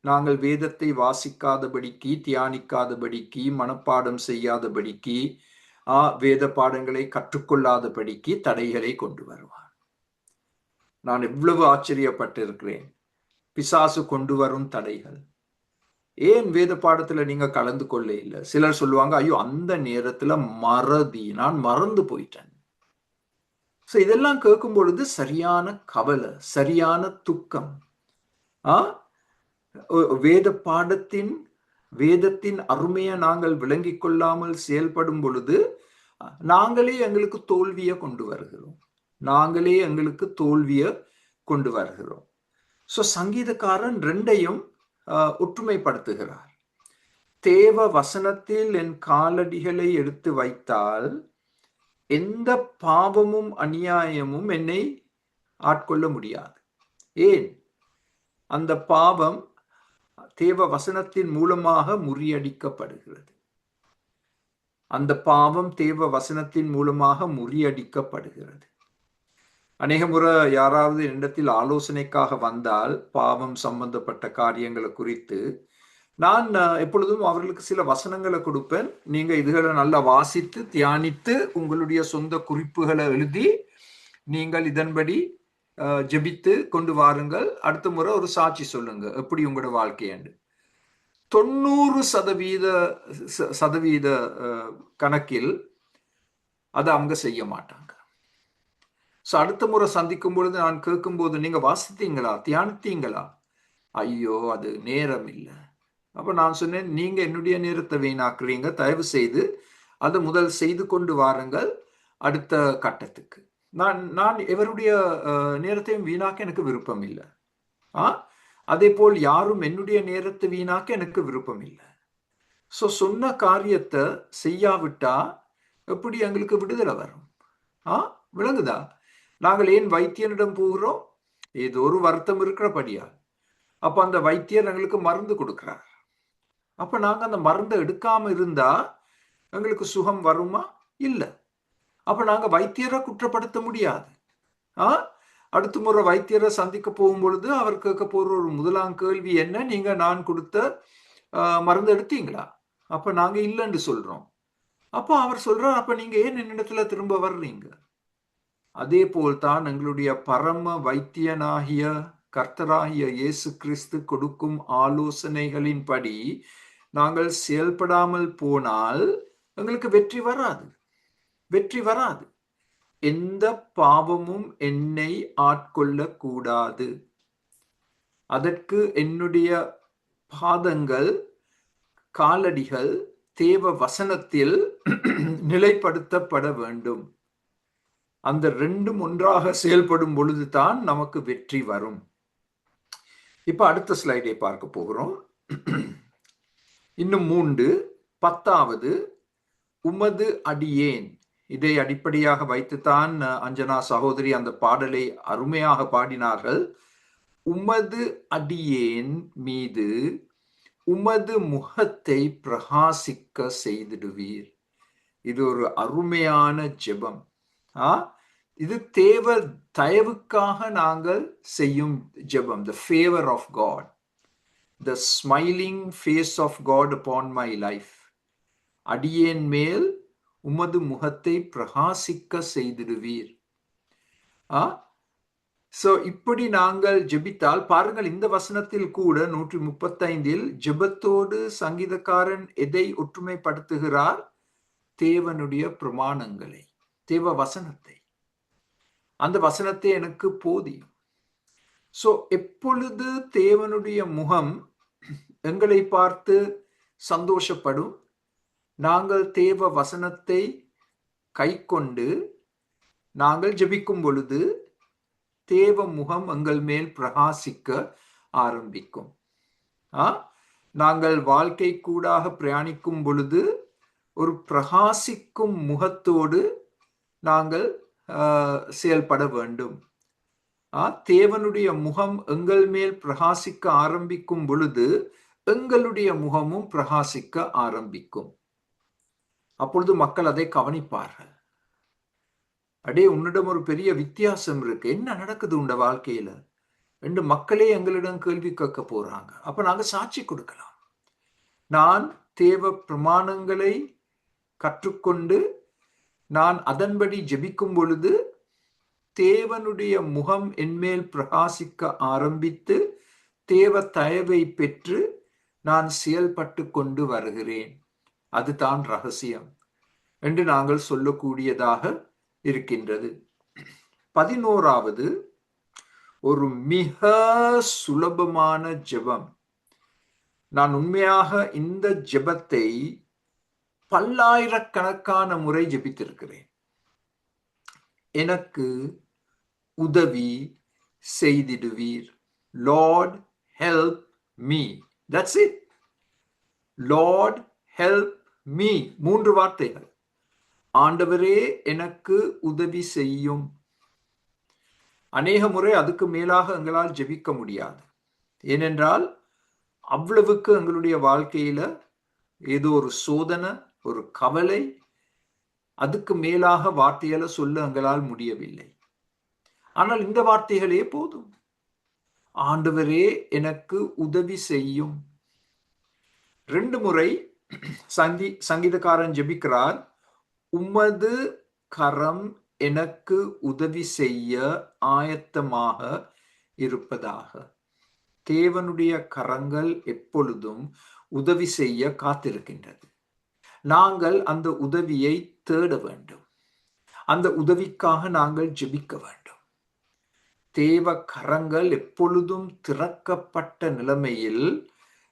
நாங்கள் வேதத்தை வாசிக்காதபடிக்கு, தியானிக்காதபடிக்கு, மனப்பாடம் செய்யாதபடிக்கு, வேத பாடங்களை கற்றுக்கொள்ளாதபடிக்கு தடைகளை கொண்டு வருவார். நான் எவ்வளவு ஆச்சரியப்பட்டிருக்கிறேன். பிசாசு கொண்டு வரும் தடைகள். ஏன் வேத பாடத்துல நீங்க கலந்து கொள்ள இல்லை? சிலர் சொல்லுவாங்க, ஐயோ அந்த நேரத்துல நான் மறந்து போயிட்டேன். இதெல்லாம் கேட்கும் பொழுது சரியான கவலை, சரியான துக்கம். வேதத்தின் அருமையை நாங்கள் விளங்கி கொள்ளாமல் செயல்படும் பொழுது நாங்களே எங்களுக்கு தோல்வியை கொண்டு வருகிறோம். சங்கீதக்காரன் ரெண்டையும் ஒற்றுமைப்படுத்துகிறார். தேவ வசனத்தில் என் காலடிகளை எடுத்து வைத்தால் எந்த பாவமும் அநியாயமும் என்னை ஆட்கொள்ள முடியாது. ஏன்? அந்த பாவம் தேவ வசனத்தின் மூலமாக முறியடிக்கப்படுகிறது. அநேக முறை யாராவது என்னிடத்தில் ஆலோசனைக்காக வந்தால் பாவம் சம்பந்தப்பட்ட காரியங்களை குறித்து நான் எப்பொழுதும் அவர்களுக்கு சில வசனங்களை கொடுப்பேன். நீங்க இதுகளை நல்லா வாசித்து தியானித்து உங்களுடைய சொந்த குறிப்புகளை எழுதி நீங்கள் இதன்படி ஜெபித்து கொண்டு வாருங்கள். அடுத்த முறை ஒரு சாட்சி சொல்லுங்க எப்படி உங்களோட வாழ்க்கையாண்டு. 90% கணக்கில் அதை அவங்க செய்ய மாட்டாங்க. அடுத்த முறை சந்திக்கும் பொழுது நான் கேட்கும் போது, நீங்க வாசித்தீங்களா, தியானித்தீங்களா? ஐயோ அது நேரம் இல்லை. அப்ப நான் சொன்னேன், நீங்க என்னுடைய நேரத்தை வீணாக்குறீங்க, தயவு செய்து அதை முதல் செய்து கொண்டு வாருங்கள் அடுத்த கட்டத்துக்கு. நான் எவருடைய நேரத்தையும் வீணாக்க எனக்கு விருப்பம் இல்லை. அதே போல் யாரும் என்னுடைய நேரத்தை வீணாக்க எனக்கு விருப்பம் இல்லை. சொன்ன காரியத்தை செய்யாவிட்டா எப்படி எங்களுக்கு விடுதலை வரும்? விளங்குதா? நாங்கள் ஏன் வைத்தியனிடம் போகிறோம்? ஏதோ ஒரு வருத்தம் இருக்கிறபடியா. அப்ப அந்த வைத்தியர் எங்களுக்கு மருந்து கொடுக்கிறார். அப்ப நாங்க அந்த மருந்தை எடுக்காம இருந்தா எங்களுக்கு சுகம் வருமா? இல்லை. அப்ப நாங்க வைத்தியரை குற்றப்படுத்த முடியாது. அடுத்த முறை வைத்தியரை சந்திக்க போகும் பொழுது அவர் கேட்க போற ஒரு முதலாம் கேள்வி என்ன, நீங்க நான் கொடுத்த மருந்து எடுத்தீங்களா? அப்ப நாங்க இல்லைன்னு சொல்றோம். அப்ப அவர் சொல்றார், அப்ப நீங்க ஏன் என்னிடத்துல திரும்ப வர்றீங்க? அதே போல்தான் எங்களுடைய பரம வைத்தியனாகிய கர்த்தராகிய இயேசு கிறிஸ்து கொடுக்கும் ஆலோசனைகளின்படி நாங்கள் செயல்படாமல் போனால் எங்களுக்கு வெற்றி வராது. வெற்றி வராது. எந்த பாவமும் என்னை ஆட்கொள்ள கூடாது. அதற்கு என்னுடைய பாதங்கள், காலடிகள் தேவ வசனத்தில் நிலைப்படுத்தப்பட வேண்டும். அந்த ரெண்டும் ஒன்றாக செயல்படும் பொழுதுதான் நமக்கு வெற்றி வரும். இப்ப அடுத்த ஸ்லைடை பார்க்க போகிறோம். இன்னும் 3, 10வது உமது அடியேன். இதை அடிப்படையாக வைத்துத்தான் அஞ்சனா சகோதரி அந்த பாடலை அருமையாக பாடினார்கள். உமது அடியேன் மீது உமது முகத்தை பிரகாசிக்க செய்திடுவீர். இது ஒரு அருமையான ஜெபம். இது தேவ தயவுக்காக நாங்கள் செய்யும் ஜெபம். The favor of God, the smiling face of God upon my life. அடியேன் மேல் உமது முகத்தை பிரகாசிக்க செய்திடுவீர். சோ இப்படி நாங்கள் ஜெபித்தால் பாருங்கள், இந்த வசனத்தில் கூட 135 ஜெபத்தோடு சங்கீதக்காரன் எதை ஒற்றுமைப்படுத்துகிறார்? தேவனுடைய பிரமாணங்களை, தேவ வசனத்தை. அந்த வசனத்தை எனக்கு போதியும். சோ எப்பொழுது தேவனுடைய முகம் எங்களை பார்த்து சந்தோஷப்படும்? நாங்கள் தேவ வசனத்தை கை கொண்டு நாங்கள் ஜெபிக்கும் பொழுது தேவ முகம் எங்கள் மேல் பிரகாசிக்க ஆரம்பிக்கும். நாங்கள் வாழ்க்கை கூடாக பிரயாணிக்கும் பொழுது ஒரு பிரகாசிக்கும் முகத்தோடு நாங்கள் செயல்பட வேண்டும். தேவனுடைய முகம் எங்கள் மேல் பிரகாசிக்க ஆரம்பிக்கும் பொழுது எங்களுடைய முகமும் பிரகாசிக்க ஆரம்பிக்கும். அப்பொழுது மக்கள் அதை கவனிப்பார்கள். அடே, உன்னிடம் ஒரு பெரிய வித்தியாசம் இருக்கு, என்ன நடக்குது உண்ட வாழ்க்கையில என்று மக்களே எங்களிடம் கேள்வி கேட்க போறாங்க. அப்ப நாங்க சாட்சி கொடுக்கலாம். நான் தேவ பிரமாணங்களை கற்றுக்கொண்டு நான் அதன்படி ஜெபிக்கும் பொழுது தேவனுடைய முகம் என்மேல் பிரகாசிக்க ஆரம்பித்து தேவ தயவை பெற்று நான் செயல்பட்டு கொண்டு வருகிறேன். அதுதான் ரகசியம் என்று நாங்கள் சொல்லக்கூடியதாக இருக்கின்றது. 11வது ஒரு மிக சுலபமான ஜெபம். நான் உண்மையாக இந்த ஜெபத்தை பல்லாயிரக்கணக்கான முறை ஜெபித்திருக்கிறேன். எனக்கு உதவி செய்திடுவீர். Lord help me. That's it. Lord help me. 3 வார்த்தைகள். ஆண்டவரே எனக்கு உதவி செய்யும். அநேக முறை அதுக்கு மேலாக எங்களால் ஜெபிக்க முடியாது. ஏனென்றால் அவ்வளவுக்கு எங்களுடைய வாழ்க்கையில ஏதோ ஒரு சோதனை, ஒரு கவலை, அதுக்கு மேலாக வார்த்தைகளை சொல்ல எங்களால் முடியவில்லை. ஆனால் இந்த வார்த்தைகளே போதும். ஆண்டவரே எனக்கு உதவி செய்யும். 2 முறை சங்கீதக்காரன் ஜெபிக்கிறார். உமது கரம் எனக்கு உதவி செய்ய ஆயத்தமாக இருப்பதாக. தேவனுடைய கரங்கள் எப்பொழுதும் உதவி செய்ய காத்திருக்கின்றது. நாங்கள் அந்த உதவியை தேட வேண்டும். அந்த உதவிக்காக நாங்கள் ஜெபிக்க வேண்டும். தேவ கரங்கள் எப்பொழுதும் திறக்கப்பட்ட நிலைமையில்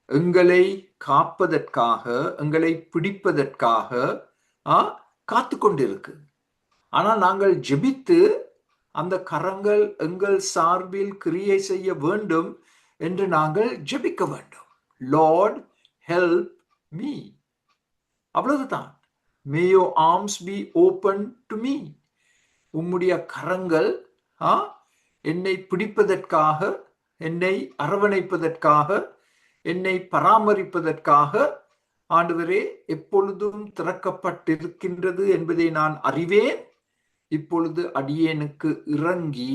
எங்களை காப்பதற்காக, எங்களை பிடிப்பதற்காக காத்து கொண்டிருக்கு. ஆனால் நாங்கள் ஜெபித்து அந்த கரங்கள் எங்கள் சார்பில் கிரியை செய்ய வேண்டும் என்று நாங்கள் ஜெபிக்க வேண்டும். Lord help me. அவ்வளவுதான். May your arms be open to me. உம்முடைய கரங்கள் என்னை பிடிப்பதற்காக, என்னை அரவணைப்பதற்காக, என்னை பராமரிப்பதற்காக ஆண்டவரே எப்பொழுதும் திறக்கப்பட்டிருக்கின்றது என்பதை நான் அறிவேன். இப்பொழுது அடியேனுக்கு இறங்கி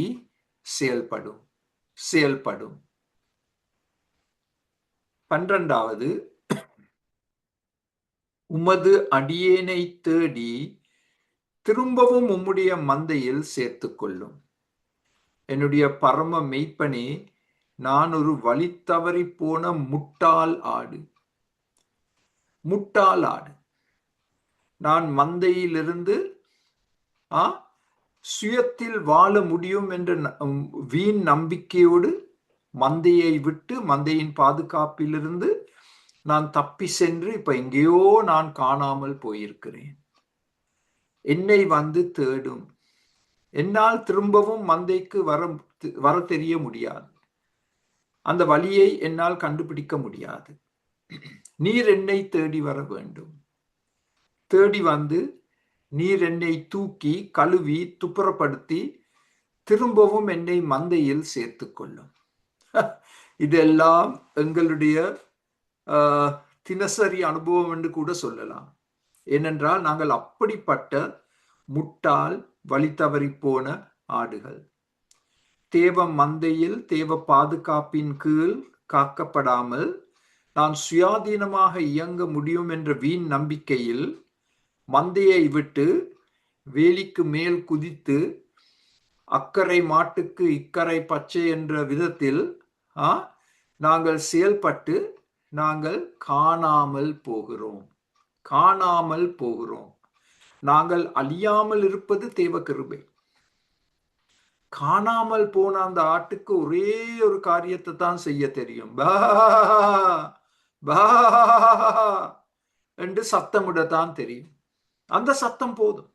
செயல்படும் செயல்படும். 12வது, உமது அடியேனை தேடி திரும்பவும் உம்முடைய மந்தையில் சேர்த்துக் கொள்ளும். என்னுடைய பரம மெய்ப்பனே, நான் ஒரு வழி தவறி போன முட்டாள் ஆடு. முட்டாள் ஆடு. நான் மந்தையிலிருந்து சுயத்தில் வாழ முடியும் என்ற வீண் நம்பிக்கையோடு மந்தையை விட்டு, மந்தையின் பாதுகாப்பிலிருந்து நான் தப்பி சென்று இப்ப எங்கேயோ நான் காணாமல் போயிருக்கிறேன். என்னை வந்து தேடும். என்னால் திரும்பவும் மந்தைக்கு வர தெரிய முடியாது. அந்த வழியை என்னால் கண்டுபிடிக்க முடியாது. நீர் என்னை தேடி வர வேண்டும். தேடி வந்து நீர் என்னை தூக்கி கழுவி துப்புரப்படுத்தி திரும்பவும் என்னை மந்தையில் சேர்த்து கொள்ளும். இதெல்லாம் எங்களுடைய தினசரி அனுபவம் என்று கூட சொல்லலாம். ஏனென்றால் நாங்கள் அப்படிப்பட்ட முட்டாள், வழி தவறி போன ஆடுகள். தேவ மந்தையில் தேவ பாதுகாப்பின் கீழ் காக்கப்படாமல் நான் சுயாதீனமாக இயங்க முடியும் என்ற வீண் நம்பிக்கையில் மந்தையை விட்டு வேலிக்கு மேல் குதித்து அக்கறை மாட்டுக்கு இக்கரை பச்சை என்ற விதத்தில் நாங்கள் செயல்பட்டு நாங்கள் காணாமல் போகிறோம். காணாமல் போகிறோம். நாங்கள் அழியாமல் இருப்பது தேவ கிருபை. காணாமல் போன அந்த ஆட்டுக்கு ஒரே ஒரு காரியத்தை தான் செய்ய தெரியும். பா பா என்று சத்தமிடத்தான் தெரியும். அந்த சத்தம் போதும்.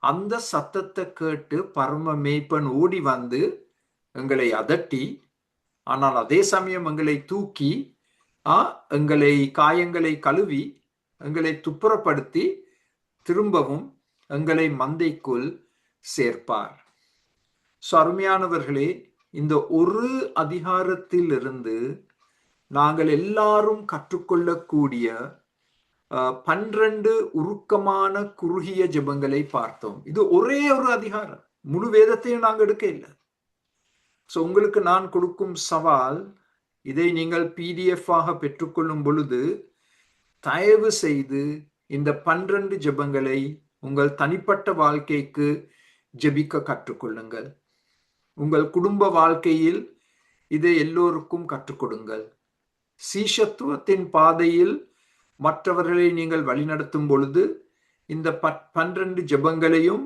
அந்த சத்தத்தை கேட்டு பரம மேய்ப்பன் ஓடி வந்து எங்களை அதட்டி, ஆனால் அதே சமயம் எங்களை தூக்கி எங்களை காயங்களை கழுவி எங்களை துப்புரப்படுத்தி திரும்பவும் எங்களை மந்தைக்குள் சேர்ப்பார். அருமையானவர்களே, இந்த ஒரு அதிகாரத்திலிருந்து நாங்கள் எல்லாரும் கற்றுக்கொள்ளக்கூடிய 12 உருக்கமான குறுகிய ஜெபங்களை பார்த்தோம். இது ஒரே ஒரு அதிகாரம். முழு வேதத்தையும் நாங்கள் எடுக்க இல்லை. உங்களுக்கு நான் கொடுக்கும் சவால், இதை நீங்கள் PDF ஆக பெற்றுக்கொள்ளும் பொழுது தயவு செய்து இந்த 12 ஜெபங்களை உங்கள் தனிப்பட்ட வாழ்க்கைக்கு ஜெபிக்க கற்றுக்கொள்ளுங்கள். உங்கள் குடும்ப வாழ்க்கையில் இதை எல்லோருக்கும் கற்றுக் கொடுங்கள். சீஷத்துவத்தின் பாதையில் மற்றவர்களை நீங்கள் வழிநடத்தும் பொழுது இந்த 12 ஜெபங்களையும்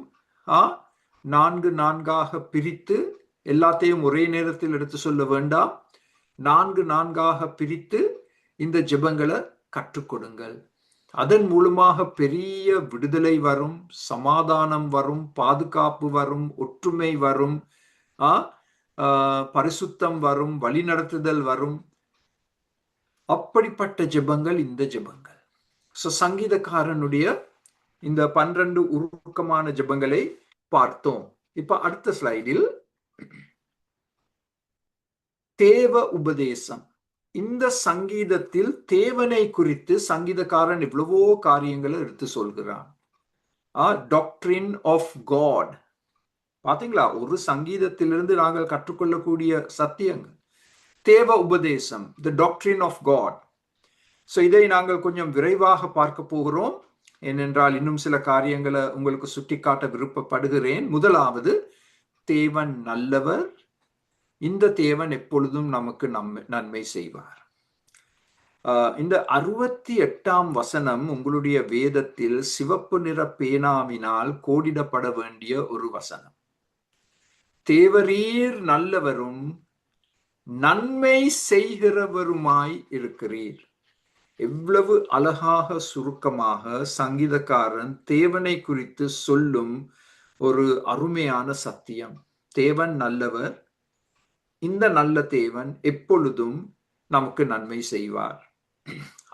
4 பிரித்து, எல்லாத்தையும் ஒரே நேரத்தில் எடுத்து சொல்ல வேண்டாம், 4 பிரித்து இந்த ஜெபங்களை கற்றுக் கொடுங்கள். அதன் மூலமாக பெரிய விடுதலை வரும், சமாதானம் வரும், பாதுகாப்பு வரும், ஒற்றுமை வரும், பரிசுத்தம் வரும், வழிநடத்துதல் வரும். அப்படிப்பட்ட ஜெபங்கள் இந்த ஜெபங்கள். சங்கீதக்காரனுடைய இந்த 12 உருக்கமான ஜெபங்களை பார்த்தோம். இப்ப அடுத்த ஸ்லைடில் தேவ உபதேசம். இந்த சங்கீதத்தில் தேவனை குறித்து சங்கீதக்காரன் எவ்வளவோ காரியங்களை எடுத்து சொல்கிறான். Doctrine of God. பாத்தீங்களா, ஒரு சங்கீதத்திலிருந்து நாங்கள் கற்றுக்கொள்ளக்கூடிய சத்தியங்கள். தேவ உபதேசம், த டாக்ட்ரின் ஆஃப் காட். இதை நாங்கள் கொஞ்சம் விரைவாக பார்க்க போகிறோம். ஏனென்றால் இன்னும் சில காரியங்களை உங்களுக்கு சுட்டிக்காட்ட விருப்பப்படுகிறேன். முதலாவது, தேவன் நல்லவர். இந்த தேவன் எப்பொழுதும் நமக்கு நன்மை செய்வார். இந்த 68ஆம் வசனம் உங்களுடைய வேதத்தில் சிவப்பு நிற பேனாவினால் கோடிடப்பட வேண்டிய ஒரு வசனம். தேவரீர் நல்லவரும் நன்மை செய்கிறவருமாய் இருக்கிறீர். எவ்வளவு அழகாக சுருக்கமாக சங்கீதக்காரன் தேவனை குறித்து சொல்லும் ஒரு அருமையான சத்தியம். தேவன் நல்லவர். இந்த நல்ல தேவன் எப்பொழுதும் நமக்கு நன்மை செய்வார்.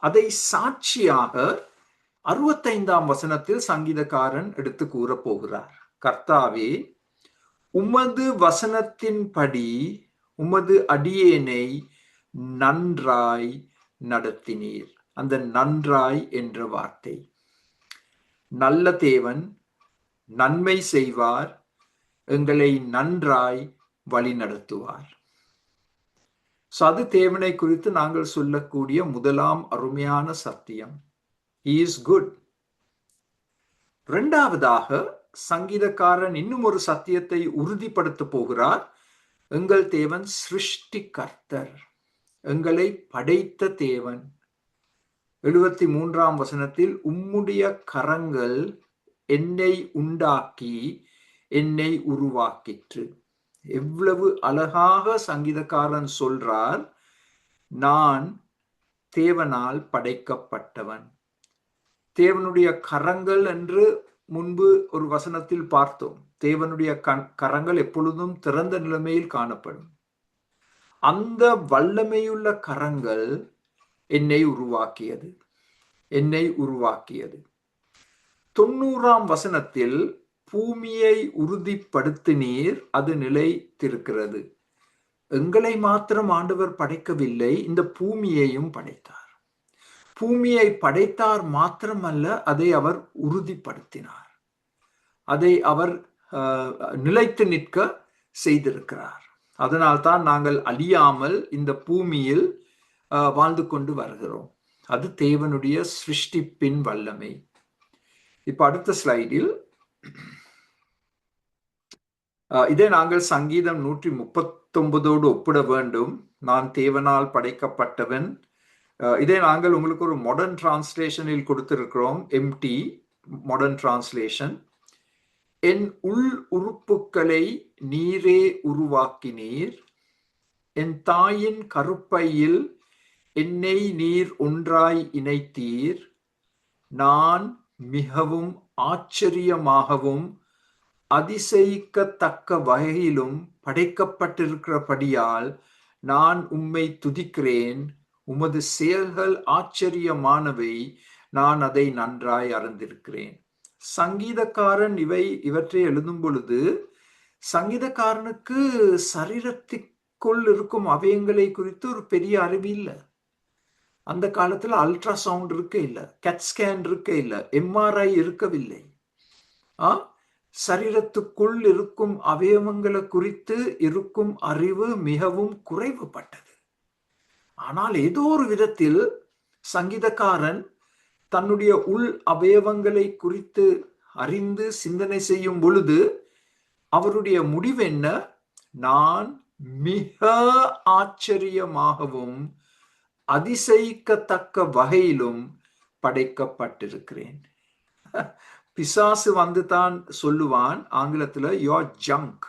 அதை சாட்சியாக 65ஆம் வசனத்தில் சங்கீதக்காரன் எடுத்து கூற போகிறார். கர்த்தாவே, உமது வசனத்தின்படி உமது அடியேனை நன்றாய் நடத்தினீர். அந்த நன்றாய் என்ற வார்த்தை, நல்ல தேவன் நன்மை செய்வார், எங்களை நன்றாய் வழி நடத்துவார். அது தேவனை குறித்து நாங்கள் சொல்லக்கூடிய முதலாம் அருமையான சத்தியம். He is good. இரண்டாவதாக சங்கீதக்காரன் இன்னும் ஒரு சத்தியத்தை உறுதிப்படுத்த போகிறார். எங்கள் தேவன் சிருஷ்டிகர்த்தர், எங்களை படைத்த தேவன். 73ஆம் வசனத்தில் உம்முடைய கரங்கள் என்னை உண்டாக்கி என்னை உருவாக்கிற்று. எவ்வளவு அழகாக சங்கீதக்காரன் சொல்றார், நான் தேவனால் படைக்கப்பட்டவன். தேவனுடைய கரங்கள் என்று முன்பு ஒரு வசனத்தில் பார்த்தோம். தேவனுடைய கரங்கள் எப்பொழுதும் திறந்த நிலைமையில் காணப்படும். அந்த வல்லமையுள்ள கரங்கள் என்னை உருவாக்கியது. 90ஆம் வசனத்தில் பூமியை உறுதிப்படுத்தினீர், அது நிலைத்திருக்கிறது. எங்களை மாத்திரம் ஆண்டவர் படைக்கவில்லை, இந்த பூமியையும் படைத்தார். பூமியை படைத்தார் மாத்திரமல்ல, அதை அவர் உறுதிப்படுத்தினார். அதை அவர் நிலைத்து நிற்க செய்திருக்கிறார். அதனால்தான் நாங்கள் அழியாமல் இந்த பூமியில் வாழ்ந்து கொண்டு வருகிறோம். அது தேவனுடைய சிருஷ்டிப்பின் வல்லமை. இப்ப அடுத்த ஸ்லைடில் இதை நாங்கள் சங்கீதம் 139 ஒப்பிட வேண்டும். நான் தேவனால் படைக்கப்பட்டவன். இதை நாங்கள் உங்களுக்கு ஒரு மாடர்ன் டிரான்ஸ்லேஷனில் கொடுத்திருக்கிறோம். Empty modern translation. என் உள் உறுப்புகளை நீரே உருவாக்கினீர், என் தாயின் கருப்பையில் என்னை நீர் ஒன்றாய் இணைத்தீர். நான் மிகவும் ஆச்சரியமாகவும் அதிசயிக்கத்தக்க வகையிலும் படைக்கப்பட்டிருக்கிறபடியால் நான் உம்மை துதிக்கிறேன். உமது செயல்கள் ஆச்சரியமானவை, நான் அதை நன்றாய் அறிந்திருக்கிறேன். சங்கீதக்காரன் இவற்றை எழுதும் பொழுது சங்கீதக்காரனுக்கு சரீரத்திற்குள் இருக்கும் அவயங்களை குறித்து ஒரு பெரிய அறிவு இல்லை. அந்த காலத்துல அல்ட்ராசவுண்ட் இருக்க இல்லை, கேட் ஸ்கேன் இருக்க இல்லை, எம்ஆர்ஐ இருக்கவில்லை. சரீரத்துக்குள் இருக்கும் அவயவங்களை குறித்து இருக்கும் அறிவு மிகவும் குறைவுபட்டது. ஆனால் ஏதோ ஒரு விதத்தில் சங்கீதக்காரன் தன்னுடைய உள் அவயவங்களை குறித்து அறிந்து சிந்தனை செய்யும் பொழுது அவருடைய முடிவு என்ன? நான் மிக ஆச்சரியமாகவும் அதிசயிக்கத்தக்க வகையிலும் படைக்கப்பட்டிருக்கிறேன். பிசாசு வந்து தான் சொல்லுவான் ஆங்கிலத்துல, யோர் ஜங்க்,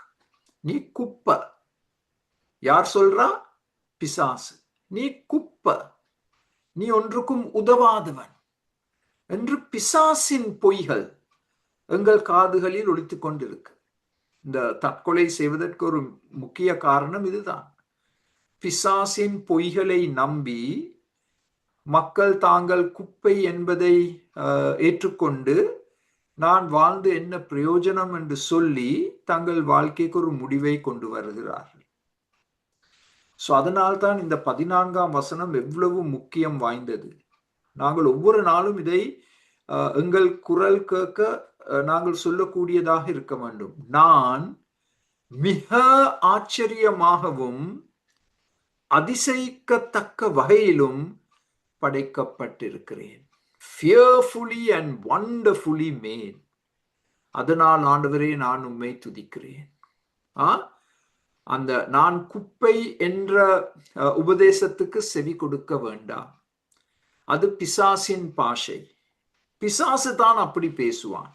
நீ குப்பை. யார் சொல்றா? பிசாசு. நீ குப்பை, நீ ஒன்றுக்கும் உதவாதவன் என்று பிசாசின் பொய்கள் எங்கள் காதுகளில் ஒலித்துக் கொண்டிருக்கு. இந்த தற்கொலை செய்வதற்கு ஒரு முக்கிய காரணம் இதுதான். பிசாசின் பொய்களை நம்பி மக்கள் தாங்கள் குப்பை என்பதை ஏற்றுக்கொண்டு நான் வாழ்ந்து என்ன பிரயோஜனம் என்று சொல்லி தங்கள் வாழ்க்கைக்கு ஒரு முடிவை கொண்டு வருகிறார்கள். அதனால்தான் இந்த 14ஆம் வசனம் எவ்வளவு முக்கியம் வாய்ந்தது. நாங்கள் ஒவ்வொரு நாளும் இதை எங்கள் குரல் கேட்க நாங்கள் சொல்லக்கூடியதாக இருக்க வேண்டும். நான் மிக ஆச்சரியமாகவும் அதிசயிக்கத்தக்க வகையிலும் படைக்கப்பட்டிருக்கிறேன். fearfully and wonderfully made. அதனால் ஆண்டவரே நான் உம்மை துதிக்கிறேன். அந்த நான் குப்பை என்ற உபதேசத்துக்கு செவி கொடுக்க வேண்டாம். அது பிசாசின் பாஷை. பிசாசு தான் அப்படி பேசுவான்.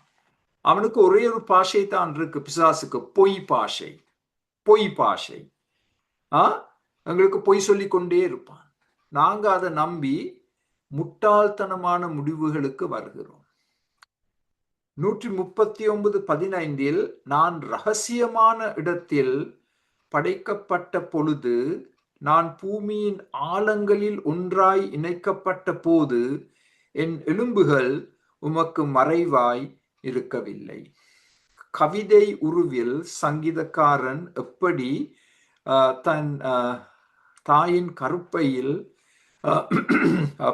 அவனுக்கு ஒரே ஒரு பாஷை தான் இருக்கு பிசாசுக்கு, பொய் பாஷை. பொய் பாஷை. எங்களுக்கு பொய் சொல்லி கொண்டே இருப்பான். நாங்க அதை நம்பி முட்டாள்தனமான முடிவுகளுக்கு வருகிறோம். 139:15 நான் ரகசியமான இடத்தில் படைக்கப்பட்ட பொழுது, நான் பூமியின் ஆழங்களில் ஒன்றாய் இணைக்கப்பட்ட போது என் எலும்புகள் உமக்கு மறைவாய் இருக்கவில்லை. கவிதை உருவில் சங்கீதக்காரன் எப்படி தன் தாயின் கருப்பையில்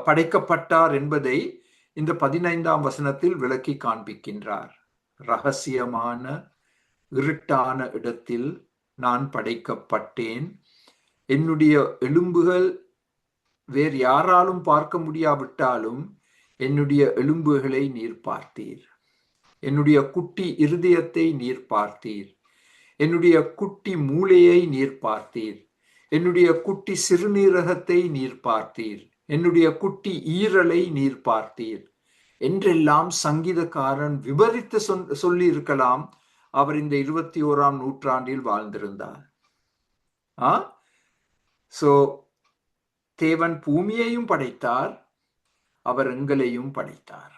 படைக்கப்பட்டார் என்பதை இந்த 15ஆம் வசனத்தில் விளக்கி காண்பிக்கின்றார். ரகசியமான இருட்டான இடத்தில் நான் படைக்கப்பட்டேன். என்னுடைய எலும்புகள் வேறு யாராலும் பார்க்க முடியாவிட்டாலும் என்னுடைய எலும்புகளை நீர் பார்த்தீர். என்னுடைய குட்டி இருதயத்தை நீர் பார்த்தீர். என்னுடைய குட்டி மூளையை நீர் பார்த்தீர். என்னுடைய குட்டி சிறுநீரகத்தை நீர் பார்த்தீர். என்னுடைய குட்டி ஈரலை நீர் பார்த்தீர் என்றெல்லாம் சங்கீதக்காரன் விவரித்து சொல்லி இருக்கலாம். அவர் இந்த 21ஆம் நூற்றாண்டில் வாழ்ந்திருந்தார். தேவன் பூமியையும் படைத்தார், அவர் எங்களையும் படைத்தார்.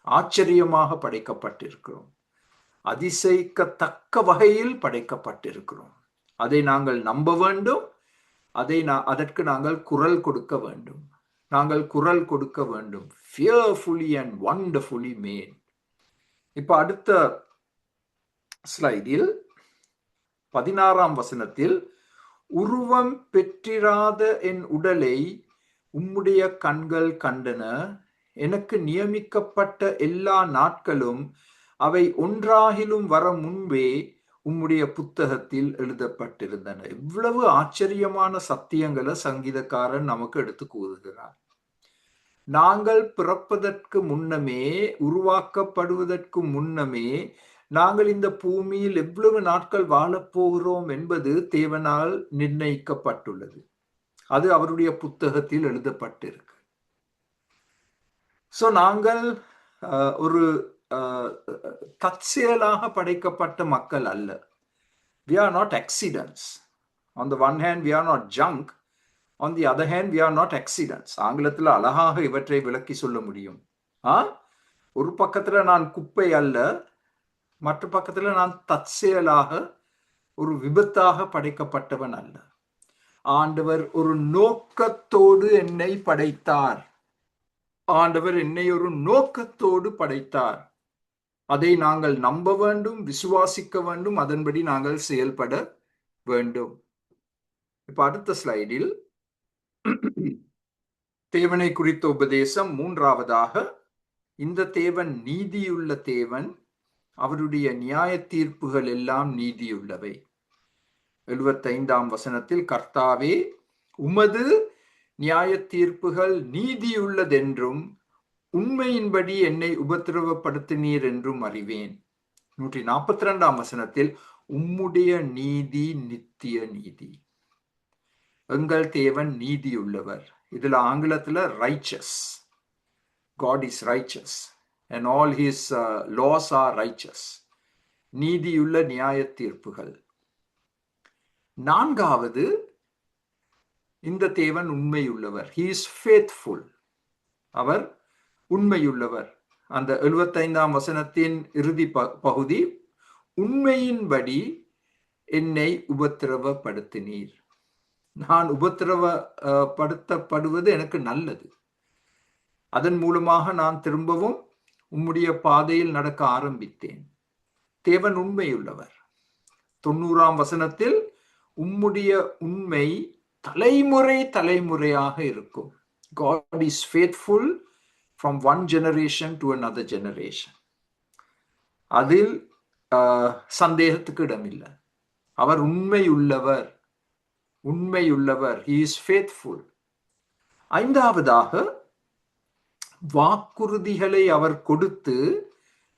ஆச்சரியமாக படைக்கப்பட்டிருக்கிறோம். அதிசயிக்கத்தக்க வகையில் படைக்கப்பட்டிருக்கிறோம். அதை நாங்கள் நம்ப வேண்டும். அதற்கு நாங்கள் குரல் கொடுக்க வேண்டும். நாங்கள் குரல் கொடுக்க வேண்டும். Fearfully and wonderfully made. இப்ப அடுத்த ஸ்லைடில் 16ஆம் வசனத்தில், உருவம் பெற்றிராத என் உடலை உம்முடைய கண்கள் கண்டன. எனக்கு நியமிக்கப்பட்ட எல்லா நாட்களும் அவை ஒன்றாகிலும் வர முன்பே உம்முடைய புத்தகத்தில் எழுதப்பட்டிருந்தன. இவ்வளவு ஆச்சரியமான சத்தியங்களை சங்கீதக்காரன் நமக்கு எடுத்து கூறுகிறார். நாங்கள் பிறப்பதற்கு முன்னமே, உருவாக்கப்படுவதற்கு முன்னமே நாங்கள் இந்த பூமியில் எவ்வளவு நாட்கள் வாழப்போகிறோம் என்பது தேவனால் நிர்ணயிக்கப்பட்டுள்ளது. அது அவருடைய புத்தகத்தில் எழுதப்பட்டிருக்கு. நாங்கள் ஒரு தற்செயலாக படைக்கப்பட்ட மக்கள் அல்ல. We are not accidents. On the one hand, we are not junk. On the other hand, we are not accidents. ஆங்கிலத்தில் அழகாக இவற்றை விளக்கி சொல்ல முடியும். ஒரு பக்கத்துல நான் குப்பை அல்ல, மற்ற பக்கத்துல நான் தற்செயலாக ஒரு விபத்தாக படைக்கப்பட்டவன் அல்ல. ஆண்டவர் ஒரு நோக்கத்தோடு என்னை படைத்தார். ஆண்டவர் என்னை ஒரு நோக்கத்தோடு படைத்தார். அதை நாங்கள் நம்ப வேண்டும், விசுவாசிக்க வேண்டும், அதன்படி நாங்கள் செயல்பட வேண்டும். இப்ப அடுத்த ஸ்லைடில் தேவனை குறித்த உபதேசம். மூன்றாவதாக, இந்த தேவன் நீதியுள்ள தேவன். அவருடைய நியாய தீர்ப்புகள் எல்லாம் நீதியுள்ளவை. 75ஆம் வசனத்தில், கர்த்தாவே உமது நியாய தீர்ப்புகள் நீதியுள்ளதென்றும் உண்மையின்படி என்னை உபத்திரவப்படுத்தினீர் என்றும் அறிவேன். 142ஆம் வசனத்தில், உம்முடைய நீதி நித்திய நீதி. எங்கள் தேவன் நீதியுள்ளவர். இதுல ஆங்கிலத்துல righteous. God is righteous and all his laws are righteous. நீதியுள்ள நியாய தீர்ப்புகள். நான்காவது, இந்த தேவன் உண்மையுள்ளவர். He is faithful. அவர் உண்மையுள்ளவர். அந்த 75ஆம் வசனத்தின் இறுதி பகுதி, உண்மையின்படி என்னை உபத்திரவப்படுத்தினீர். நான் உபத்திரவப்படுத்தப்படுவது எனக்கு நல்லது. அதன் மூலமாக நான் திரும்பவும் உம்முடைய பாதையில் நடக்க ஆரம்பித்தேன். தேவன் உண்மையுள்ளவர். 90ஆம் வசனத்தில், உம்முடைய உண்மை தலைமுறை தலைமுறையாக இருக்கும். God is faithful from one generation to another generation. அதில் சந்தேகத்துக்கு இடமில்லை. அவர் உண்மையுள்ளவர். உண்மையுள்ளவர். He is faithful. ஐந்தாவதாக, வாக்குறுதிகளை அவர் கொடுத்து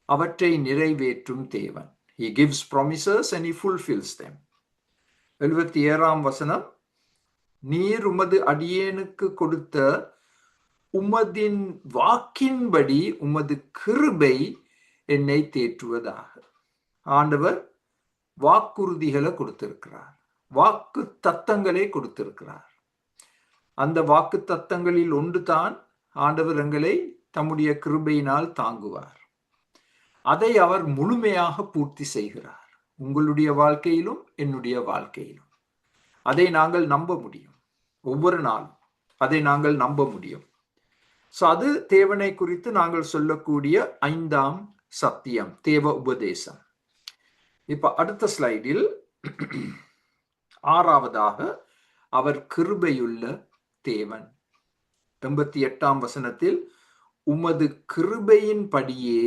அவற்றை நிறைவேற்றும் தேவன். He gives promises and he fulfills them. 77ஆம் வசனம், நீர் உமது அடியேனுக்கு கொடுத்த உமதின் வாக்கின்படி உமது கிருபை என்னை தேற்றுவதாக. ஆண்டவர் வாக்குறுதிகளை கொடுத்திருக்கிறார். வாக்கு தத்தங்களை கொடுத்திருக்கிறார். அந்த வாக்கு தத்தங்களில் ஒன்றுதான் ஆண்டவர் எங்களை தம்முடைய கிருபையினால் தாங்குவார். அதை அவர் முழுமையாக பூர்த்தி செய்கிறார். உங்களுடைய வாழ்க்கையிலும் என்னுடைய வாழ்க்கையிலும் அதை நாங்கள் நம்ப முடியும். ஒவ்வொரு நாளும் அதை நாங்கள் நம்ப முடியும். அது தேவனை குறித்து நாங்கள் சொல்லக்கூடிய 5ஆம் சத்தியம், தேவ உபதேசம். இப்ப அடுத்த ஸ்லைடில் 6ஆவதாக, அவர் கிருபையுள்ள தேவன். 88ஆம் வசனத்தில், உமது கிருபையின் படியே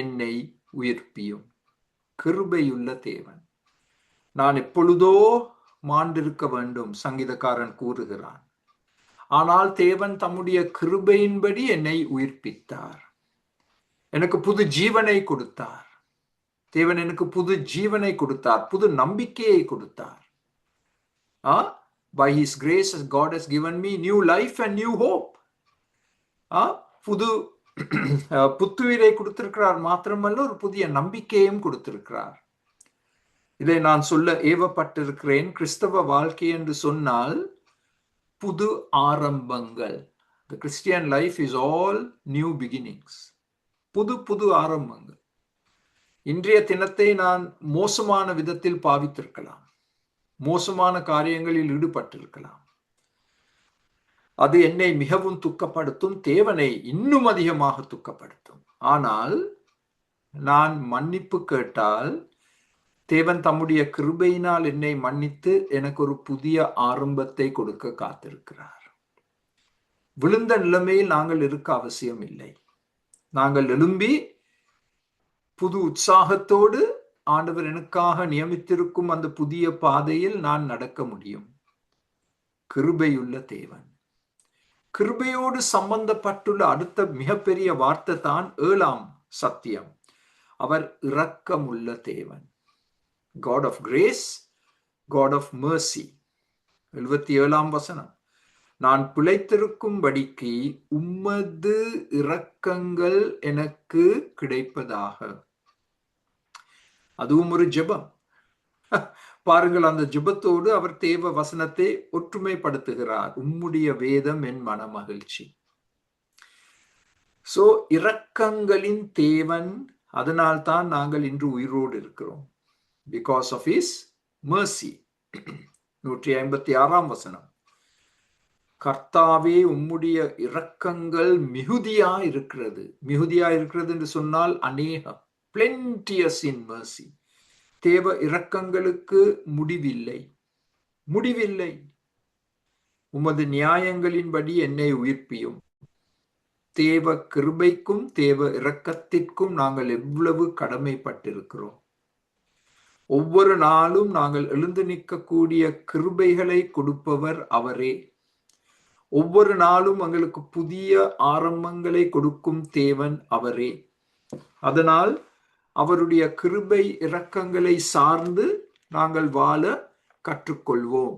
என்னை உயிர்ப்பியும். கிருபையுள்ள தேவன். நான் எப்பொழுதோ மாண்டிருக்க வேண்டும், சங்கீதக்காரன் கூறுகிறான். ஆனால் தேவன் தம்முடைய கிருபையின்படி என்னை உயிர்ப்பித்தார், எனக்கு புது ஜீவனை கொடுத்தார். தேவன் எனக்கு புது ஜீவனை கொடுத்தார், புது நம்பிக்கையை கொடுத்தார். By his grace God has given me new life and new hope. புது புத்துயிரை கொடுத்திருக்கிறார், மாத்திரமல்ல ஒரு புதிய நம்பிக்கையும் கொடுத்திருக்கிறார். இதை நான் சொல்ல ஏவப்பட்டிருக்கிறேன். கிறிஸ்தவ வாழ்க்கை என்று சொன்னால் புது ஆரம்பங்கள். The Christian life is all new beginnings. புது புது ஆரம்பங்கள். இன்றைய தினத்தை நான் மோசமான விதத்தில் பாவித்திருக்கலாம், மோசமான காரியங்களில் ஈடுபட்டிருக்கலாம். அது என்னை மிகவும் துக்கப்படுத்தும், தேவனை இன்னும் அதிகமாக துக்கப்படுத்தும். ஆனால் நான் மன்னிப்பு கேட்டால் தேவன் தம்முடைய கிருபையினால் என்னை மன்னித்து எனக்கு ஒரு புதிய ஆரம்பத்தை கொடுக்க காத்திருக்கிறார். விழுந்த நிலைமையில் நாங்கள் இருக்க அவசியம் இல்லை. நாங்கள் எழும்பி புது உற்சாகத்தோடு ஆண்டவர் எனக்காக நியமித்திருக்கும் அந்த புதிய பாதையில் நான் நடக்க முடியும். கிருபையுள்ள தேவன். கிருபையோடு சம்பந்தப்பட்டுள்ள அடுத்த மிகப்பெரிய வார்த்தை தான் 7ஆம் சத்தியம். அவர் இரக்கமுள்ள தேவன். God of grace, God of mercy. 77ஆம் வசனம். நான் பிழைத்திருக்கும்படிக்கு உம்மது இரக்கங்கள் எனக்கு கிடைப்பதாக. அதுவும் ஒரு ஜெபம். பாருங்கள், அந்த ஜெபத்தோடு அவர் தேவ வசனத்தை ஒற்றுமைப்படுத்துகிறார். உம்முடைய வேதம் என் மன மகிழ்ச்சி. சோ இரக்கங்களின் தேவன். அதனால்தான் நாங்கள் இன்று உயிரோடு இருக்கிறோம். Because of his mercy. 156ஆம் வசனம். கர்த்தாவே உம்முடைய இரக்கங்கள் மிகுதியா இருக்கிறது. மிகுதியா இருக்கிறது என்று சொன்னால் அநேகம். plenteous in mercy. தேவ இரக்கங்களுக்கு முடிவில்லை, முடிவில்லை. உமது நியாயங்களின்படி என்னை உயிர்ப்பியும். தேவ கிருபைக்கும் தேவ இரக்கத்திற்கும் நாங்கள் எவ்வளவு கடமைப்பட்டிருக்கிறோம். ஒவ்வொரு நாளும் நாங்கள் எழுந்து நிற்கக்கூடிய கிருபைகளை கொடுப்பவர் அவரே. ஒவ்வொரு நாளும் எங்களுக்கு புதிய ஆரம்பங்களை கொடுக்கும் தேவன் அவரே. அதனால் அவருடைய கிருபை இரக்கங்களை சார்ந்து நாங்கள் வாழ கற்றுக்கொள்வோம்.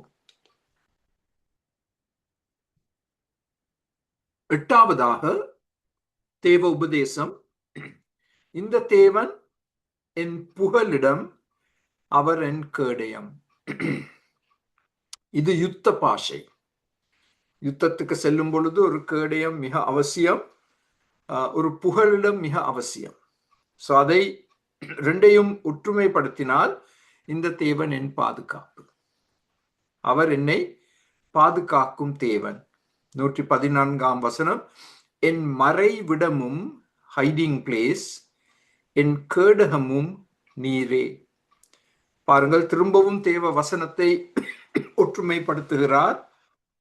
8ஆவதாக தேவ உபதேசம். இந்த தேவன் என் புகலிடம், அவர் என் கேடயம். இது யுத்த பாஷை. யுத்தத்துக்கு செல்லும் பொழுது ஒரு கேடயம் மிக அவசியம், ஒரு புகலிடம் மிக அவசியம். சோ அதை ரெண்டையும் ஒற்றுமைப்படுத்தினால் இந்த தேவன் என் பாதுகாப்பு. அவர் என்னை பாதுகாக்கும் தேவன். 114ஆம் வசனம். என் மறைவிடமும், ஹைடிங் பிளேஸ், என் கேடகமும் நீரே. பாருங்கள், திரும்பவும் தேவ வசனத்தை ஒற்றுமைப்படுத்துகிறார்.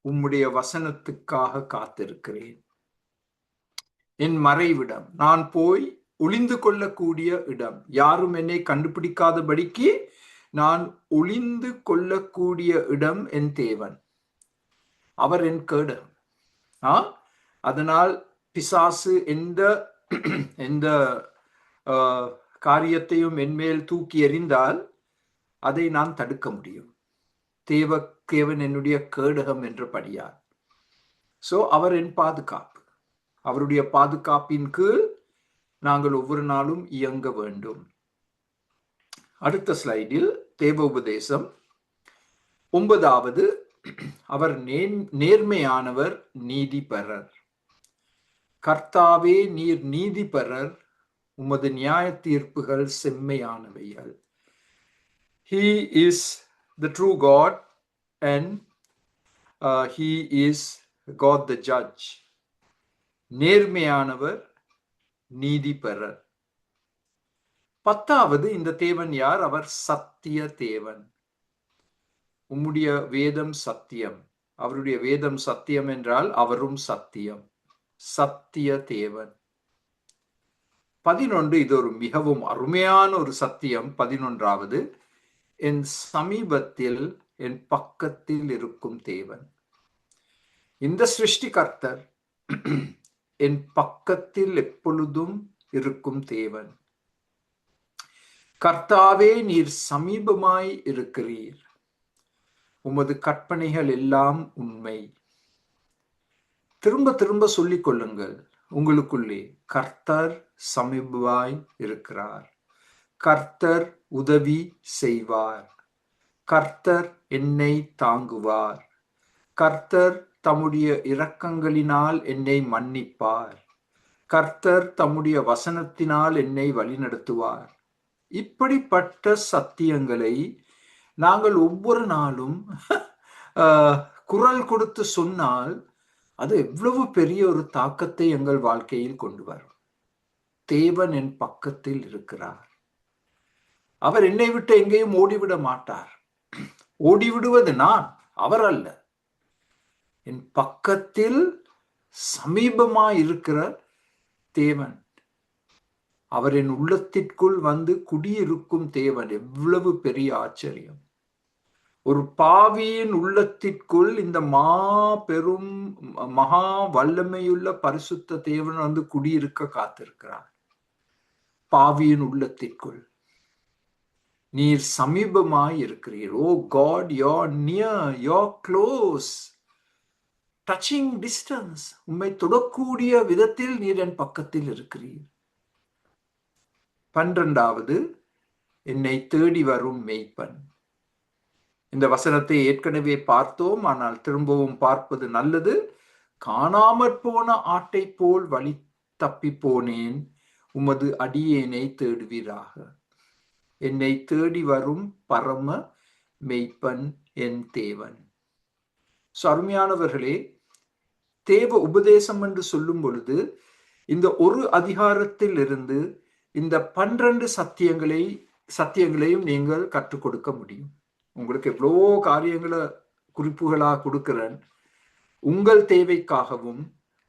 உம்முடைய வசனத்துக்காக காத்திருக்கிறேன். என் மறைவிடம், நான் போய் ஒளிந்து கொள்ளக்கூடிய இடம், யாரும் என்னை கண்டுபிடிக்காதபடிக்கு நான் ஒளிந்து கொள்ளக்கூடிய இடம் என் தேவன். அவர் என் கேடகம். அதனால் பிசாசு எந்த காரியத்தையும் என்மேல் தூக்கி எறிந்தால் அதை நான் தடுக்க முடியும். தேவன் என்னுடைய கேடகம் என்றபடியார். சோ அவர் என் பாதுகாப்பு. அவருடைய பாதுகாப்பின் கீழ் நாங்கள் ஒவ்வொரு நாளும் இயங்க வேண்டும். அடுத்த ஸ்லைடில் தேவ உபதேசம் 9வது. அவர் நேர்மையானவர், நீதிபரர். கர்த்தாவே, நீர் நீதிபரர், உமது நியாய தீர்ப்புகள் செம்மையானவைகள். He is the true God and he is God the judge. நேர்மையானவர், நீதிபரர். 10வது, இந்த தேவன் யார்? அவர் சத்திய தேவன். உம்முடைய வேதம் சத்தியம். அவருடைய வேதம் சத்தியம் என்றால் அவரும் சத்தியம். சத்திய தேவன். 11, இது ஒரு மிகவும் அருமையான ஒரு சத்தியம். 11வது, என் சமீபத்தில் என் பக்கத்தில் இருக்கும் தேவன். இந்த சிருஷ்டிகர்த்தர் என் பக்கத்தில் எப்பொழுதும் இருக்கும் தேவன். கர்த்தாவே, நீர் சமீபமாய் இருக்கிறீர். உமது கற்பனைகள் எல்லாம் உண்மை. திரும்ப திரும்ப சொல்லிக் கொள்ளுங்கள் உங்களுக்குள்ளே, கர்த்தர் சமீபமாய் இருக்கிறார். கர்த்தர் உதவி செய்வார். கர்த்தர் என்னை தாங்குவார். கர்த்தர் தம்முடைய இரக்கங்களினால் என்னை மன்னிப்பார். கர்த்தர் தம்முடைய வசனத்தினால் என்னை வழிநடத்துவார். இப்படிப்பட்ட சத்தியங்களை நாங்கள் ஒவ்வொரு நாளும் குரல் கொடுத்து சொன்னால் அது எவ்வளவு பெரிய ஒரு தாக்கத்தை எங்கள் வாழ்க்கையில் கொண்டு வரும். தேவன் என் பக்கத்தில் இருக்கிறார். அவர் என்னை விட்டு எங்கேயும் ஓடிவிட மாட்டார். ஓடிவிடுவது நான், அவர் அல்ல. என் பக்கத்தில் சமீபமாய் இருக்கிற தேவன், அவர் என் உள்ளத்திற்குள் வந்து குடியிருக்கும் தேவன். எவ்வளவு பெரிய ஆச்சரியம்! ஒரு பாவியின் உள்ளத்திற்குள் இந்த பெரும் மகா வல்லமையுள்ள பரிசுத்த தேவன் வந்து குடியிருக்க காத்திருக்கிறார். பாவியின் உள்ளத்திற்குள் நீர் சமீபமாய் இருக்கிறீர். ஓ God, you're near, you're close, touching distance. உம்மை தொடக்கூடிய விதத்தில் நீர் என் பக்கத்தில் இருக்கிறீர். 12வது, என்னை தேடி வரும் மேய்ப்பன். இந்த வசனத்தை ஏற்கனவே பார்த்தோம், ஆனால் திரும்பவும் பார்ப்பது நல்லது. காணாமற் போன ஆட்டை போல் வழி தப்பி போனேன், உமது அடியேனை தேடுவீராக. என்னை தேடி வரும் பரம மேய்ப்பன் என் தேவன். அருமையானவர்களே, தேவ உபதேசம் என்று சொல்லும் பொழுது இந்த ஒரு அதிகாரத்தில் இருந்து இந்த 12 சத்தியங்களையும் நீங்கள் கற்றுக் கொடுக்க முடியும். உங்களுக்கு எவ்வளவோ காரியங்களை குறிப்புகளாக கொடுக்கிறேன். உங்கள் தேவைக்காகவும்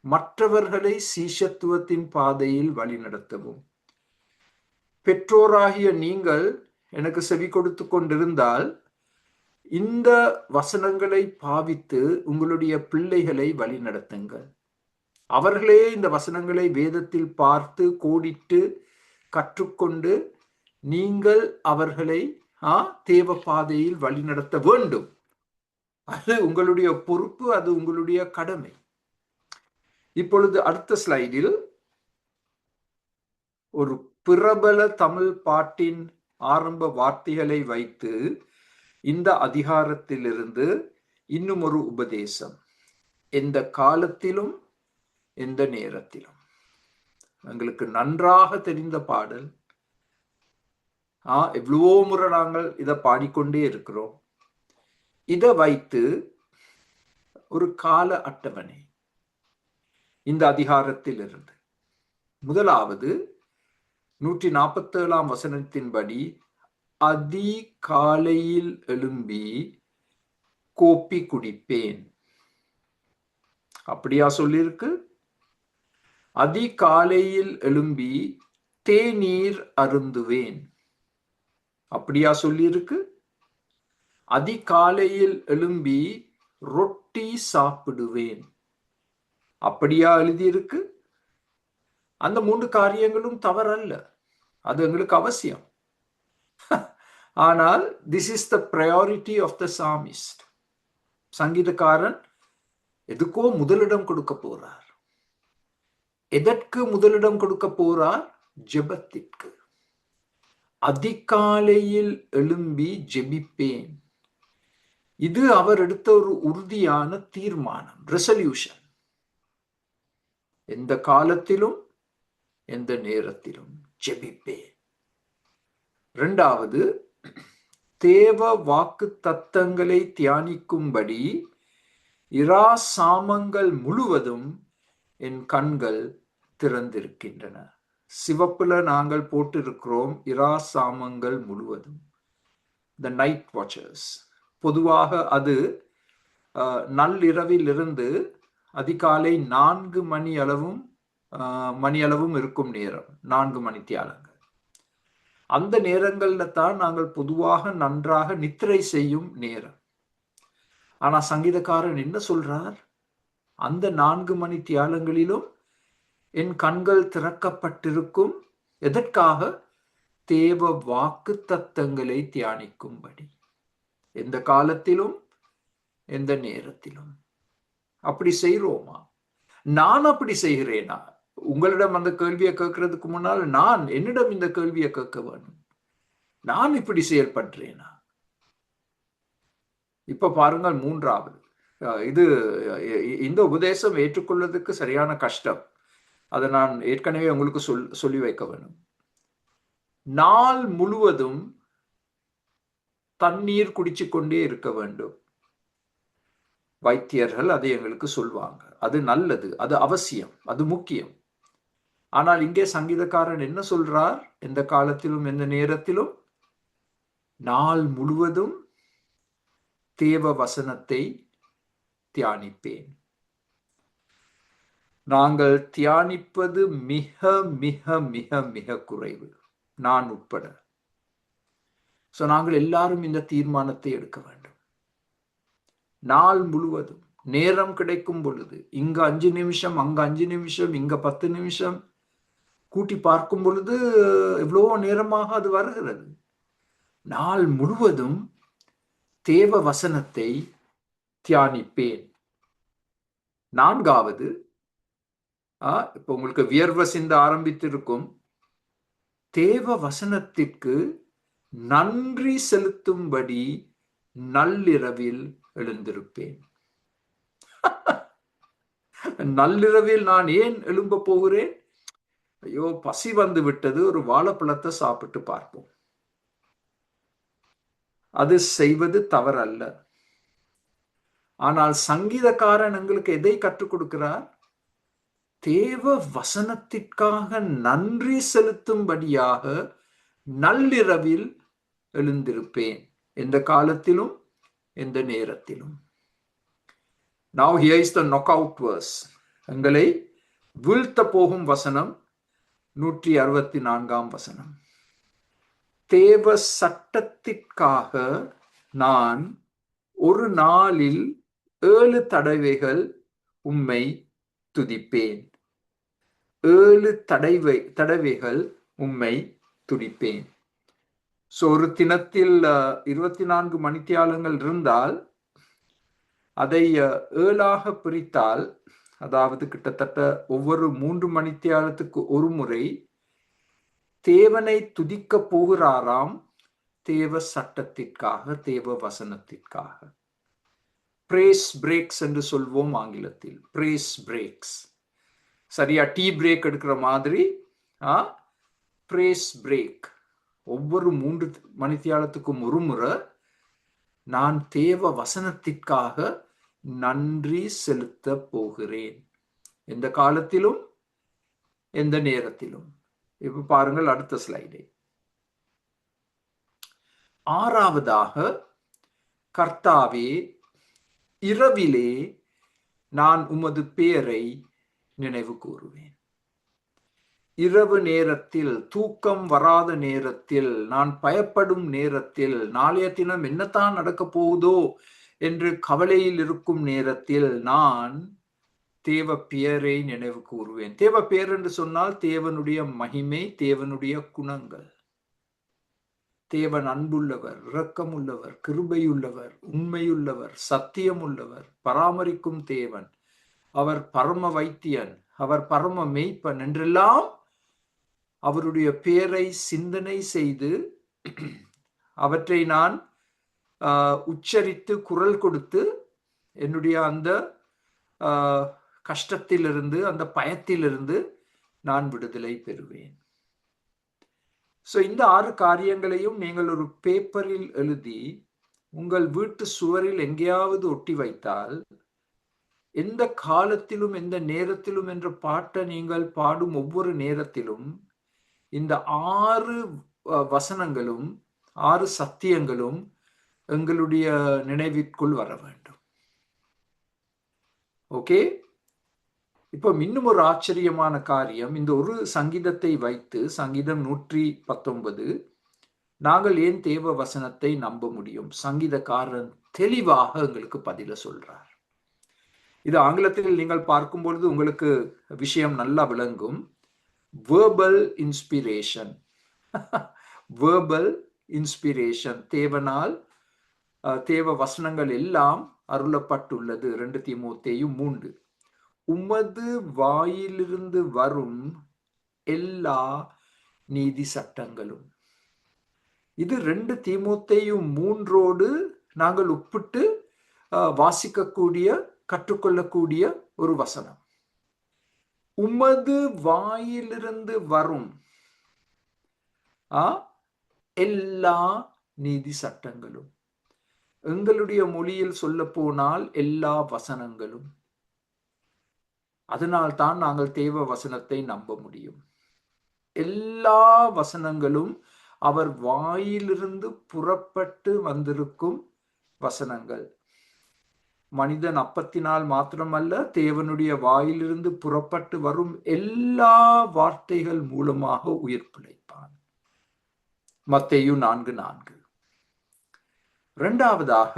மற்றவர்களை சீஷத்துவத்தின் பாதையில் வழிநடத்தவும். பெற்றோராகிய நீங்கள் எனக்கு செவி கொடுத்து கொண்டிருந்தால் இந்த வசனங்களை பாவித்து உங்களுடைய பிள்ளைகளை வழிநடத்துங்கள். அவர்களே இந்த வசனங்களை வேதத்தில் பார்த்து கோடிட்டு கற்றுக்கொண்டு நீங்கள் அவர்களை தேவ பாதையில் வழிநடத்த வேண்டும். அது உங்களுடைய பொறுப்பு, அது உங்களுடைய கடமை. இப்பொழுது அடுத்த ஸ்லைடில் ஒரு பிரபல தமிழ் பாட்டின் ஆரம்ப வார்த்தைகளை வைத்து இந்த அதிகாரத்திலிருந்து இன்னும் ஒரு உபதேசம். எந்த காலத்திலும் எந்த நேரத்திலும். எங்களுக்கு நன்றாக தெரிந்த பாடல். எவ்வளவோ முறை நாங்கள் இதை பாடிக்கொண்டே இருக்கிறோம். இதை வைத்து ஒரு கால அட்டவணை இந்த அதிகாரத்தில் இருந்து. முதலாவது 147 வசனத்தின்படி, அதிகாலையில் எழும்பி கோப்பி குடிப்பேன். அப்படியா சொல்லியிருக்கு? அதிகாலையில் எழும்பி தேநீர் அருந்துவேன். அப்படியா சொல்லியிருக்கு? அதிகாலையில் எழும்பி ரொட்டி சாப்பிடுவேன். அப்படியா எழுதியிருக்கு? அந்த 3 காரியங்களும் தவறல்ல, அது எங்களுக்கு அவசியம். ஆனால் this is the priority of the psalmist. சங்கீதக்காரன் எதுக்கோ முதலிடம் கொடுக்க போறார். எதற்கு முதலிடம் கொடுக்க போறார்? ஜெபத்திற்கு. அதிகாலையில் எழும்பி ஜெபிப்பேன். இது அவர் எடுத்த ஒரு உறுதியான தீர்மானம், ரெசல்யூஷன். எந்த காலத்திலும் எந்த நேரத்திலும் ஜெபிப்பேன். 2வது, தேவ வாக்கு தத்தங்களை தியானிக்கும்படி இரா சாமங்கள் முழுவதும் என் கண்கள் திறந்திருக்கின்றன. சிவப்புல நாங்கள் போட்டிருக்கிறோம் இரா சாமங்கள் முழுவதும், த நைட் வாட்சர்ஸ். பொதுவாக அது நள்ளிரவில் இருந்து அதிகாலை 4 மணி அளவும் இருக்கும் நேரம், 4 மணித்தியாலங்கள். அந்த நேரங்கள்ல தான் நாங்கள் பொதுவாக நன்றாக நித்திரை செய்யும் நேரம். ஆனா சங்கீதக்காரன் என்ன சொல்றார்? அந்த 4 மணி தியாலங்களிலும் என் கண்கள் திறக்கப்பட்டிருக்கும். எதற்காக? தேவ வாக்கு தத்தங்களை தியானிக்கும்படி. எந்த காலத்திலும் எந்த நேரத்திலும். அப்படி செய்கிறோமா? நான் அப்படி செய்கிறேனா? உங்களிடம் அந்த கேள்வியை கேட்கறதுக்கு முன்னால் நான் என்னிடம் இந்த கேள்வியை கேட்க வேண்டும். நான் இப்படி செயல்படுறேனா? இப்ப பாருங்கள், மூன்றாவது இது இந்த உபதேசம் ஏற்றுக்கொள்வதற்கு சரியான கஷ்டம். அதை நான் ஏற்கனவே உங்களுக்கு சொல்லி வைக்க வேண்டும். நாள் முழுவதும் தண்ணீர் குடிச்சு கொண்டே இருக்க வேண்டும். வைத்தியர்கள் அதை எங்களுக்கு சொல்வாங்க. அது நல்லது, அது அவசியம், அது முக்கியம். ஆனால் இங்கே சங்கீதக்காரன் என்ன சொல்றார்? எந்த காலத்திலும் எந்த நேரத்திலும் நாள் முழுவதும் தேவ வசனத்தை தியானிப்பேன். நாங்கள் தியானிப்பது மிக மிக மிக மிக குறைவு, நான் உட்பட. நாங்கள் எல்லாரும் இந்த தீர்மானத்தை எடுக்க வேண்டும். நாள் முழுவதும் நேரம் கிடைக்கும் பொழுது, இங்க 5 நிமிஷம், அங்க 5 நிமிஷம், இங்க 10 நிமிஷம் கூட்டி பார்க்கும் பொழுது எவ்வளவோ நேரமாக அது வருகிறது. நாள் முழுவதும் தேவ வசனத்தை தியானிப்பேன். நான்காவது, இப்ப உங்களுக்கு வியர்வை சிந்த ஆரம்பித்திருக்கும். தேவ வசனத்திற்கு நன்றி செலுத்தும்படி நள்ளிரவில் எழுந்திருப்பேன். நள்ளிரவில் நான் ஏன் எழும்ப போகிறேன்? ஐயோ, பசி வந்து விட்டது, ஒரு வாழைப்பழத்தை சாப்பிட்டு பார்ப்போம். அது செய்வது தவறல்ல. ஆனால் சங்கீதக்காரன் எங்களுக்கு எதை கற்றுக் கொடுக்கிறார்? தேவ வசனத்திற்காக நன்றி செலுத்தும்படியாக நள்ளிரவில் எழுந்திருப்பேன். எந்த காலத்திலும் எந்த நேரத்திலும். Now here is the knockout verse. எங்களை வீழ்த்த போகும் வசனம் 164 வசனம். தேவ சட்டத்திற்காக நான் ஒரு நாளில் 7 தடவைகள் உம்மை துதிப்பேன். 7 தடவைகள் உம்மை துதிப்பேன். ஒரு தினத்தில் 24 மணித்தியாலங்கள் இருந்தால் அதை 7ஆக பிரித்தால், அதாவது கிட்டத்தட்ட ஒவ்வொரு 3 மணித்தியாலத்துக்கு ஒரு முறை தேவனை துதிக்க போகிறாராம். தேவ சட்டத்திற்காக, தேவ வசனத்திற்காக. பிரேஸ் பிரேக்ஸ் என்று சொல்வோம் ஆங்கிலத்தில். Brace breaks. சரியா டீ பிரேக் எடுக்கிற மாதிரி பிரேஸ் பிரேக். ஒவ்வொரு 3 மணித்தியாலத்துக்கும் ஒரு முறை நான் தேவ வசனத்திற்காக நன்றி செலுத்த போகிறேன். எந்த காலத்திலும் எந்த நேரத்திலும். இப்ப பாருங்கள் அடுத்த ஸ்லைடை. ஆறாவதாக, கர்த்தாவே, இரவிலே நான் உமது பெயரை நினைவு கூறுவேன். இரவு நேரத்தில், தூக்கம் வராத நேரத்தில், நான் பயப்படும் நேரத்தில், நாளைய தினம் என்னத்தான் நடக்க போகுதோ என்று கவலையில் இருக்கும் நேரத்தில் நான் தேவ பெயரை நினைவு கூறுவேன். தேவ பெயர் என்று சொன்னால் தேவனுடைய மகிமை, தேவனுடைய குணங்கள். தேவன் அன்புள்ளவர், இரக்கமுள்ளவர், கிருபையுள்ளவர், உண்மையுள்ளவர், சத்தியமுள்ளவர், பராமரிக்கும் தேவன், அவர் பரம வைத்தியன், அவர் பரம மேய்ப்பன் என்றெல்லாம் அவருடைய பெயரை சிந்தனை செய்து அவற்றை நான் உச்சரித்து குரல் கொடுத்து என்னுடைய அந்த கஷ்டத்திலிருந்து, அந்த பயத்திலிருந்து நான் விடுதலை பெறுவேன். இந்த 6 காரியங்களையும் நீங்கள் ஒரு பேப்பரில் எழுதி உங்கள் வீட்டு சுவரில் எங்கேயாவது ஒட்டி வைத்தால், எந்த காலத்திலும் எந்த நேரத்திலும் என்ற பாட்டை நீங்கள் பாடும் ஒவ்வொரு நேரத்திலும் இந்த 6 வசனங்களும் 6 சத்தியங்களும் எங்களுடைய நினைவிற்குள் வர வேண்டும். ஓகே. இப்போ இன்னும் ஒரு ஆச்சரியமான காரியம், இந்த ஒரு சங்கீதத்தை வைத்து, சங்கீதம் 119 நாங்கள் ஏன் தேவ வசனத்தை நம்ப முடியும்? சங்கீதக்காரன் தெளிவாக எங்களுக்கு பதில சொல்றார். இது ஆங்கிலத்தில் நீங்கள் பார்க்கும் பொழுது உங்களுக்கு விஷயம் நல்லா விளங்கும். Verbal inspiration. Verbal inspiration. தேவனால் தேவ வசனங்கள் எல்லாம் அருளப்பட்டுள்ளது. 2 தீமோத்தேயு 3. உமது வாயிலிருந்து வரும் எல்லா நீதி சட்டங்களும். இது 2 தீமோத்தேயு 3 நாங்கள் ஒப்பிட்டு வாசிக்கக்கூடிய, கற்றுக்கொள்ளக்கூடிய ஒரு வசனம். உமது வாயிலிருந்து வரும் எல்லா நீதி சட்டங்களும். எங்களுடைய மொழியில் சொல்ல போனால் எல்லா வசனங்களும். அதனால் தான் நாங்கள் தேவ வசனத்தை நம்ப முடியும். எல்லா வசனங்களும் அவர் வாயிலிருந்து புறப்பட்டு வந்திருக்கும் வசனங்கள். மனிதன் அப்பத்தினால் மாத்திரமல்ல, தேவனுடைய வாயிலிருந்து புறப்பட்டு வரும் எல்லா வார்த்தைகள் மூலமாக உயிர் பிழைப்பான். மத்தேயு 4:4. இரண்டாவதாக,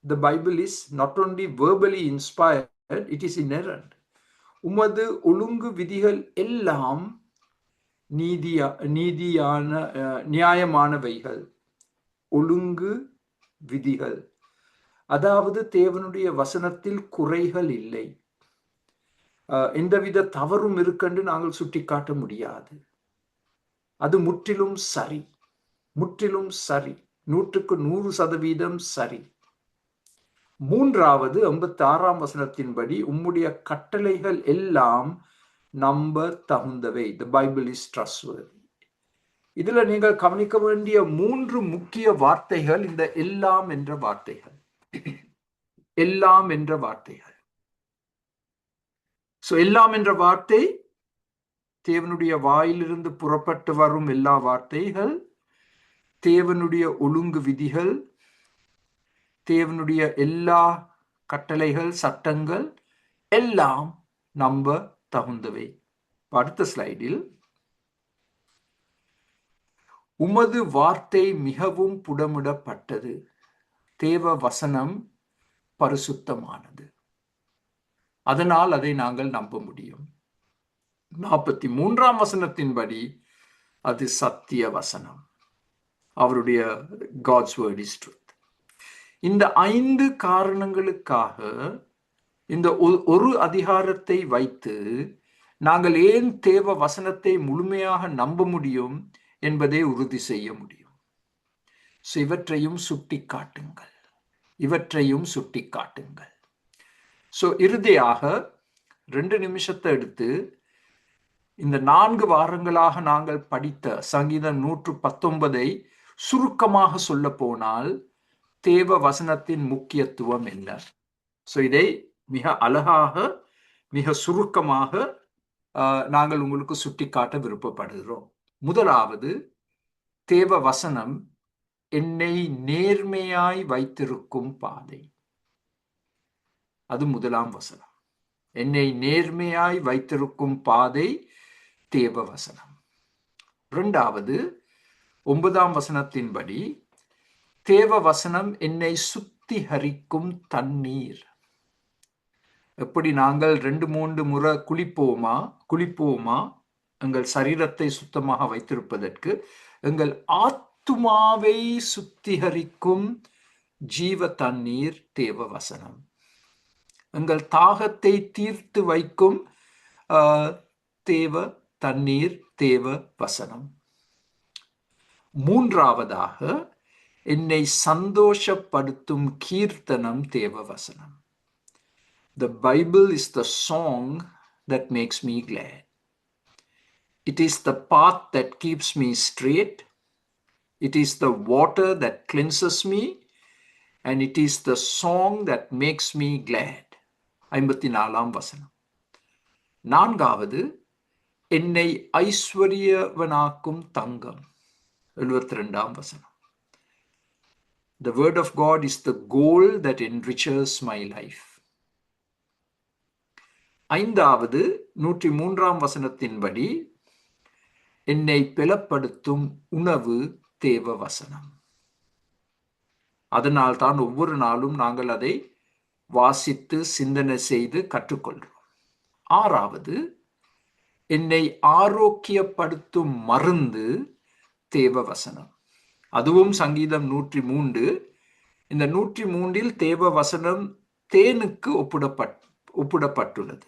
the Bible is not only verbally inspired, it is inerrant. உமது ஒழுங்கு விதிகள் எல்லாம் நியாயமானவைகள். ஒழுங்கு விதிகள், அதாவது தேவனுடைய வசனத்தில் குறைகள் இல்லை. எந்தவித தவறும் இருக்கென்று நாங்கள் சுட்டிக்காட்ட முடியாது. அது முற்றிலும் சரி, முற்றிலும் சரி, 100% சரி. மூன்றாவது 86ஆம் வசனத்தின்படி உம்முடைய கட்டளைகள் எல்லாம் நம்ப தகுந்தவை. The Bible is trustworthy. இதுல நீங்கள் கவனிக்க வேண்டிய 3 முக்கிய வார்த்தைகள் இந்த எல்லாம் என்ற வார்த்தைகள். எல்லாம் என்ற வார்த்தைகள். சோ எல்லாம் என்ற வார்த்தை தேவனுடைய வாயிலிருந்து புறப்பட்டு வரும் எல்லா வார்த்தைகள், தேவனுடைய ஒழுங்கு விதிகள், தேவனுடைய எல்லா கட்டளைகள், சட்டங்கள் எல்லாம் நம்ப தகுந்தவை. அடுத்த ஸ்லைடில், உமது வார்த்தை மிகவும் புடமிடப்பட்டது. தேவ வசனம் பரிசுத்தமானது. அதனால் அதை நாங்கள் நம்ப முடியும். 43ஆம் வசனத்தின்படி அது சத்திய வசனம். அவருடைய God's word is truth. இந்த 5 காரணங்களுக்காக இந்த ஒரு அதிகாரத்தை வைத்து நாங்கள் ஏன் தேவ வசனத்தை முழுமையாக நம்ப முடியும் என்பதை உறுதி செய்ய முடியும். இவற்றையும் சுட்டி காட்டுங்கள், இவற்றையும் சுட்டி காட்டுங்கள். இறுதியாக 2 நிமிஷத்தை எடுத்து இந்த 4 வாரங்களாக நாங்கள் படித்த சங்கீதம் 119 சுருக்கமாக சொல்ல போனால் தேவ வசனத்தின் முக்கியத்துவம் என்ன? இதை மிக அழகாக, மிக சுருக்கமாக நாங்கள் உங்களுக்கு சுட்டி காட்ட விருப்பப்படுகிறோம். முதலாவது, தேவ வசனம் என்னை நேர்மையாய் வைத்திருக்கும் பாதை. அது முதலாம் வசனம். என்னை நேர்மையாய் வைத்திருக்கும் பாதை தேவ வசனம். இரண்டாவது, 9ஆம் வசனத்தின்படி தேவ வசனம் என்னை சுத்திகரிக்கும் தண்ணீர். எப்படி நாங்கள் 2-3 முறை குளிப்போமா எங்கள் சரீரத்தை சுத்தமாக வைத்திருப்பதற்கு, எங்கள் ஆத்துமாவை சுத்திகரிக்கும் ஜீவ தண்ணீர் தேவ வசனம். எங்கள் தாகத்தை தீர்த்து வைக்கும் தேவ தண்ணீர் தேவ வசனம். மூன்றாவதாக, என்னை சந்தோஷப்படுத்தும் கீர்த்தனம் தேவ வசனம். The Bible is the song that makes me glad. It is the path that keeps me straight. It is the water that cleanses me. And it is the song that makes me glad. 54ஆம் வசனம். நான்காவது, என்னை ஐஸ்வரியவனாக்கும் தங்கம். 72ஆம் வசனம். The word of God is the gold that enriches my life. ஐந்தாவது, 103ஆம் வசனத்தின்படி என்னை பலப்படுத்தும் உணவு தேவ வசனம். அதனால் தான் ஒவ்வொரு நாளும் நாங்கள் அதை வாசித்து சிந்தனை செய்து கற்றுக்கொள்கிறோம். ஆறாவது, என்னை ஆரோக்கியப்படுத்தும் மருந்து தேவ வசனம். அதுவும் சங்கீதம் 103. இந்த 103 தேவ வசனம் தேனுக்கு ஒப்பிடப்பட்டுள்ளது.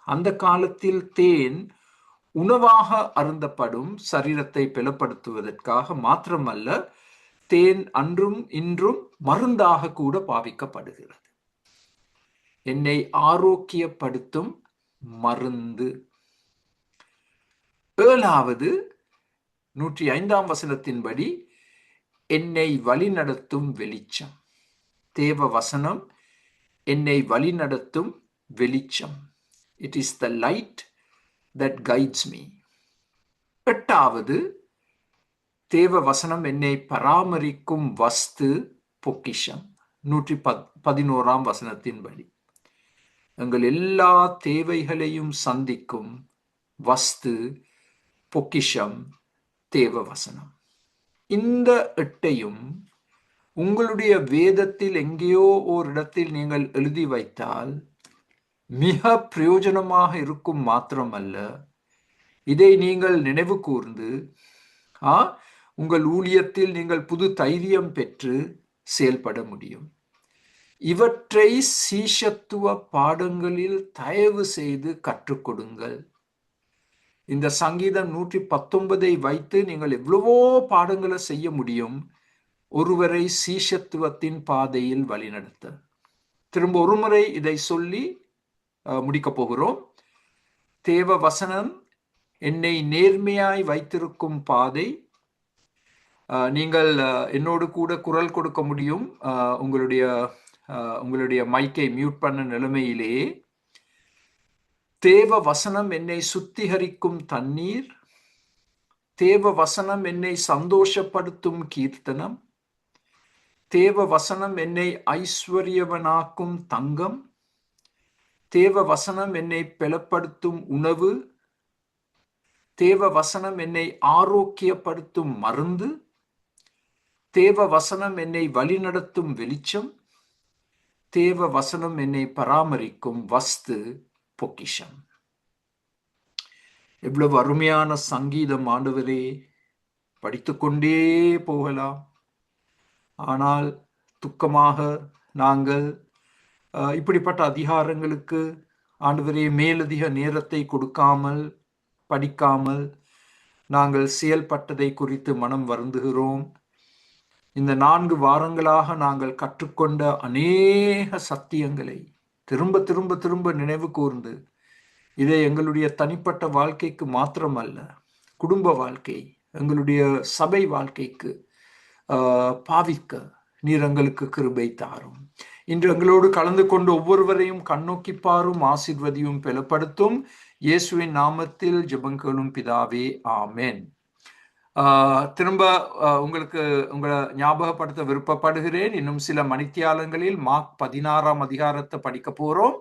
அந்த காலத்தில் தேன் உணவாக அருந்தப்படும், சரீரத்தை பலப்படுத்துவதற்காக மாத்திரமல்ல, தேன் அன்றும் இன்றும் மருந்தாக கூட பாவிக்கப்படுகிறது. என்னை ஆரோக்கியப்படுத்தும் மருந்து. ஏழாவது, 105ஆம் வசனத்தின்படி என்னை வழிநடத்தும் வெளிச்சம். தேவ வசனம் என்னை வழிநடத்தும் வெளிச்சம். It is the light that guides me. எட்டாவது, தேவ வசனம் என்னை பராமரிக்கும் வஸ்து, பொக்கிஷம். 111ஆம் வசனத்தின்படி எங்கள் எல்லா தேவைகளையும் சந்திக்கும் வஸ்து, பொக்கிஷம், தேவ வசனம். இந்த எட்டையும் உங்களுடைய வேதத்தில் எங்கேயோ ஒரு இடத்தில் நீங்கள் எழுதி வைத்தால் மிக பிரயோஜனமாக இருக்கும். மாத்திரமல்ல, இதை நீங்கள் நினைவு கூர்ந்து உங்கள் ஊழியத்தில் நீங்கள் புது தைரியம் பெற்று செயல்பட முடியும். இவற்றை சீஷத்துவ பாடங்களில் தயவு செய்து கற்றுக் கொடுங்கள். இந்த சங்கீதம் 119 வைத்து நீங்கள் எவ்வளவோ பாடங்களை செய்ய முடியும், ஒருவரை சீஷத்துவத்தின் பாதையில் வழிநடத்த. திரும்ப ஒரு முறை இதை சொல்லி முடிக்கப் போகிறோம். தேவ வசனம் என்னை நேர்மையாய் வைத்திருக்கும் பாதை. நீங்கள் என்னோடு கூட குரல் கொடுக்க முடியும். உங்களுடைய மைக்கை மியூட் பண்ண நிலைமையிலேயே. தேவ வசனம் என்னை சுத்திகரிக்கும் தண்ணீர். தேவ வசனம் என்னை சந்தோஷப்படுத்தும் கீர்த்தனம். தேவ வசனம் என்னை ஐஸ்வர்யவனாக்கும் தங்கம். தேவ வசனம் என்னை பலப்படுத்தும் உணவு. தேவ வசனம் என்னை ஆரோக்கியப்படுத்தும் மருந்து. தேவ வசனம் என்னை வழிநடத்தும் வெளிச்சம். தேவ வசனம் என்னை பராமரிக்கும் வஸ்து, பொக்கிஷம். எவ்வளவு அருமையான சங்கீதம் ஆண்டவரே! படித்துக்கொண்டே போகலாம். ஆனால் துக்கமாக நாங்கள் இப்படிப்பட்ட அதிகாரங்களுக்கு ஆண்டவரே மேலதிக நேரத்தை கொடுக்காமல், படிக்காமல் நாங்கள் செயல்பட்டதை குறித்து மனம் வருந்துகிறோம். இந்த 4 வாரங்களாக நாங்கள் கற்றுக்கொண்ட அநேக சத்தியங்களை திரும்ப திரும்ப திரும்ப நினைவு கூர்ந்து, இதை எங்களுடைய தனிப்பட்ட வாழ்க்கைக்கு மாத்திரமல்ல, குடும்ப வாழ்க்கை, எங்களுடைய சபை வாழ்க்கைக்கு பாவிக்க நீர் எங்களுக்கு கிருபை தாரும். இன்று எங்களோடு கலந்து கொண்டு ஒவ்வொருவரையும் கண்ணோக்கி பாரும், ஆசீர்வதியும் பலப்படுத்தும். இயேசுவின் நாமத்தில் ஜெபங்களும் பிதாவே, ஆமென். திரும்ப உங்களை ஞாபகப்படுத்த விருப்பப்படுகிறேன். இன்னும் சில மணித்தியாலங்களில் மார்க் 16ஆம் அதிகாரத்தை படிக்க போறோம்.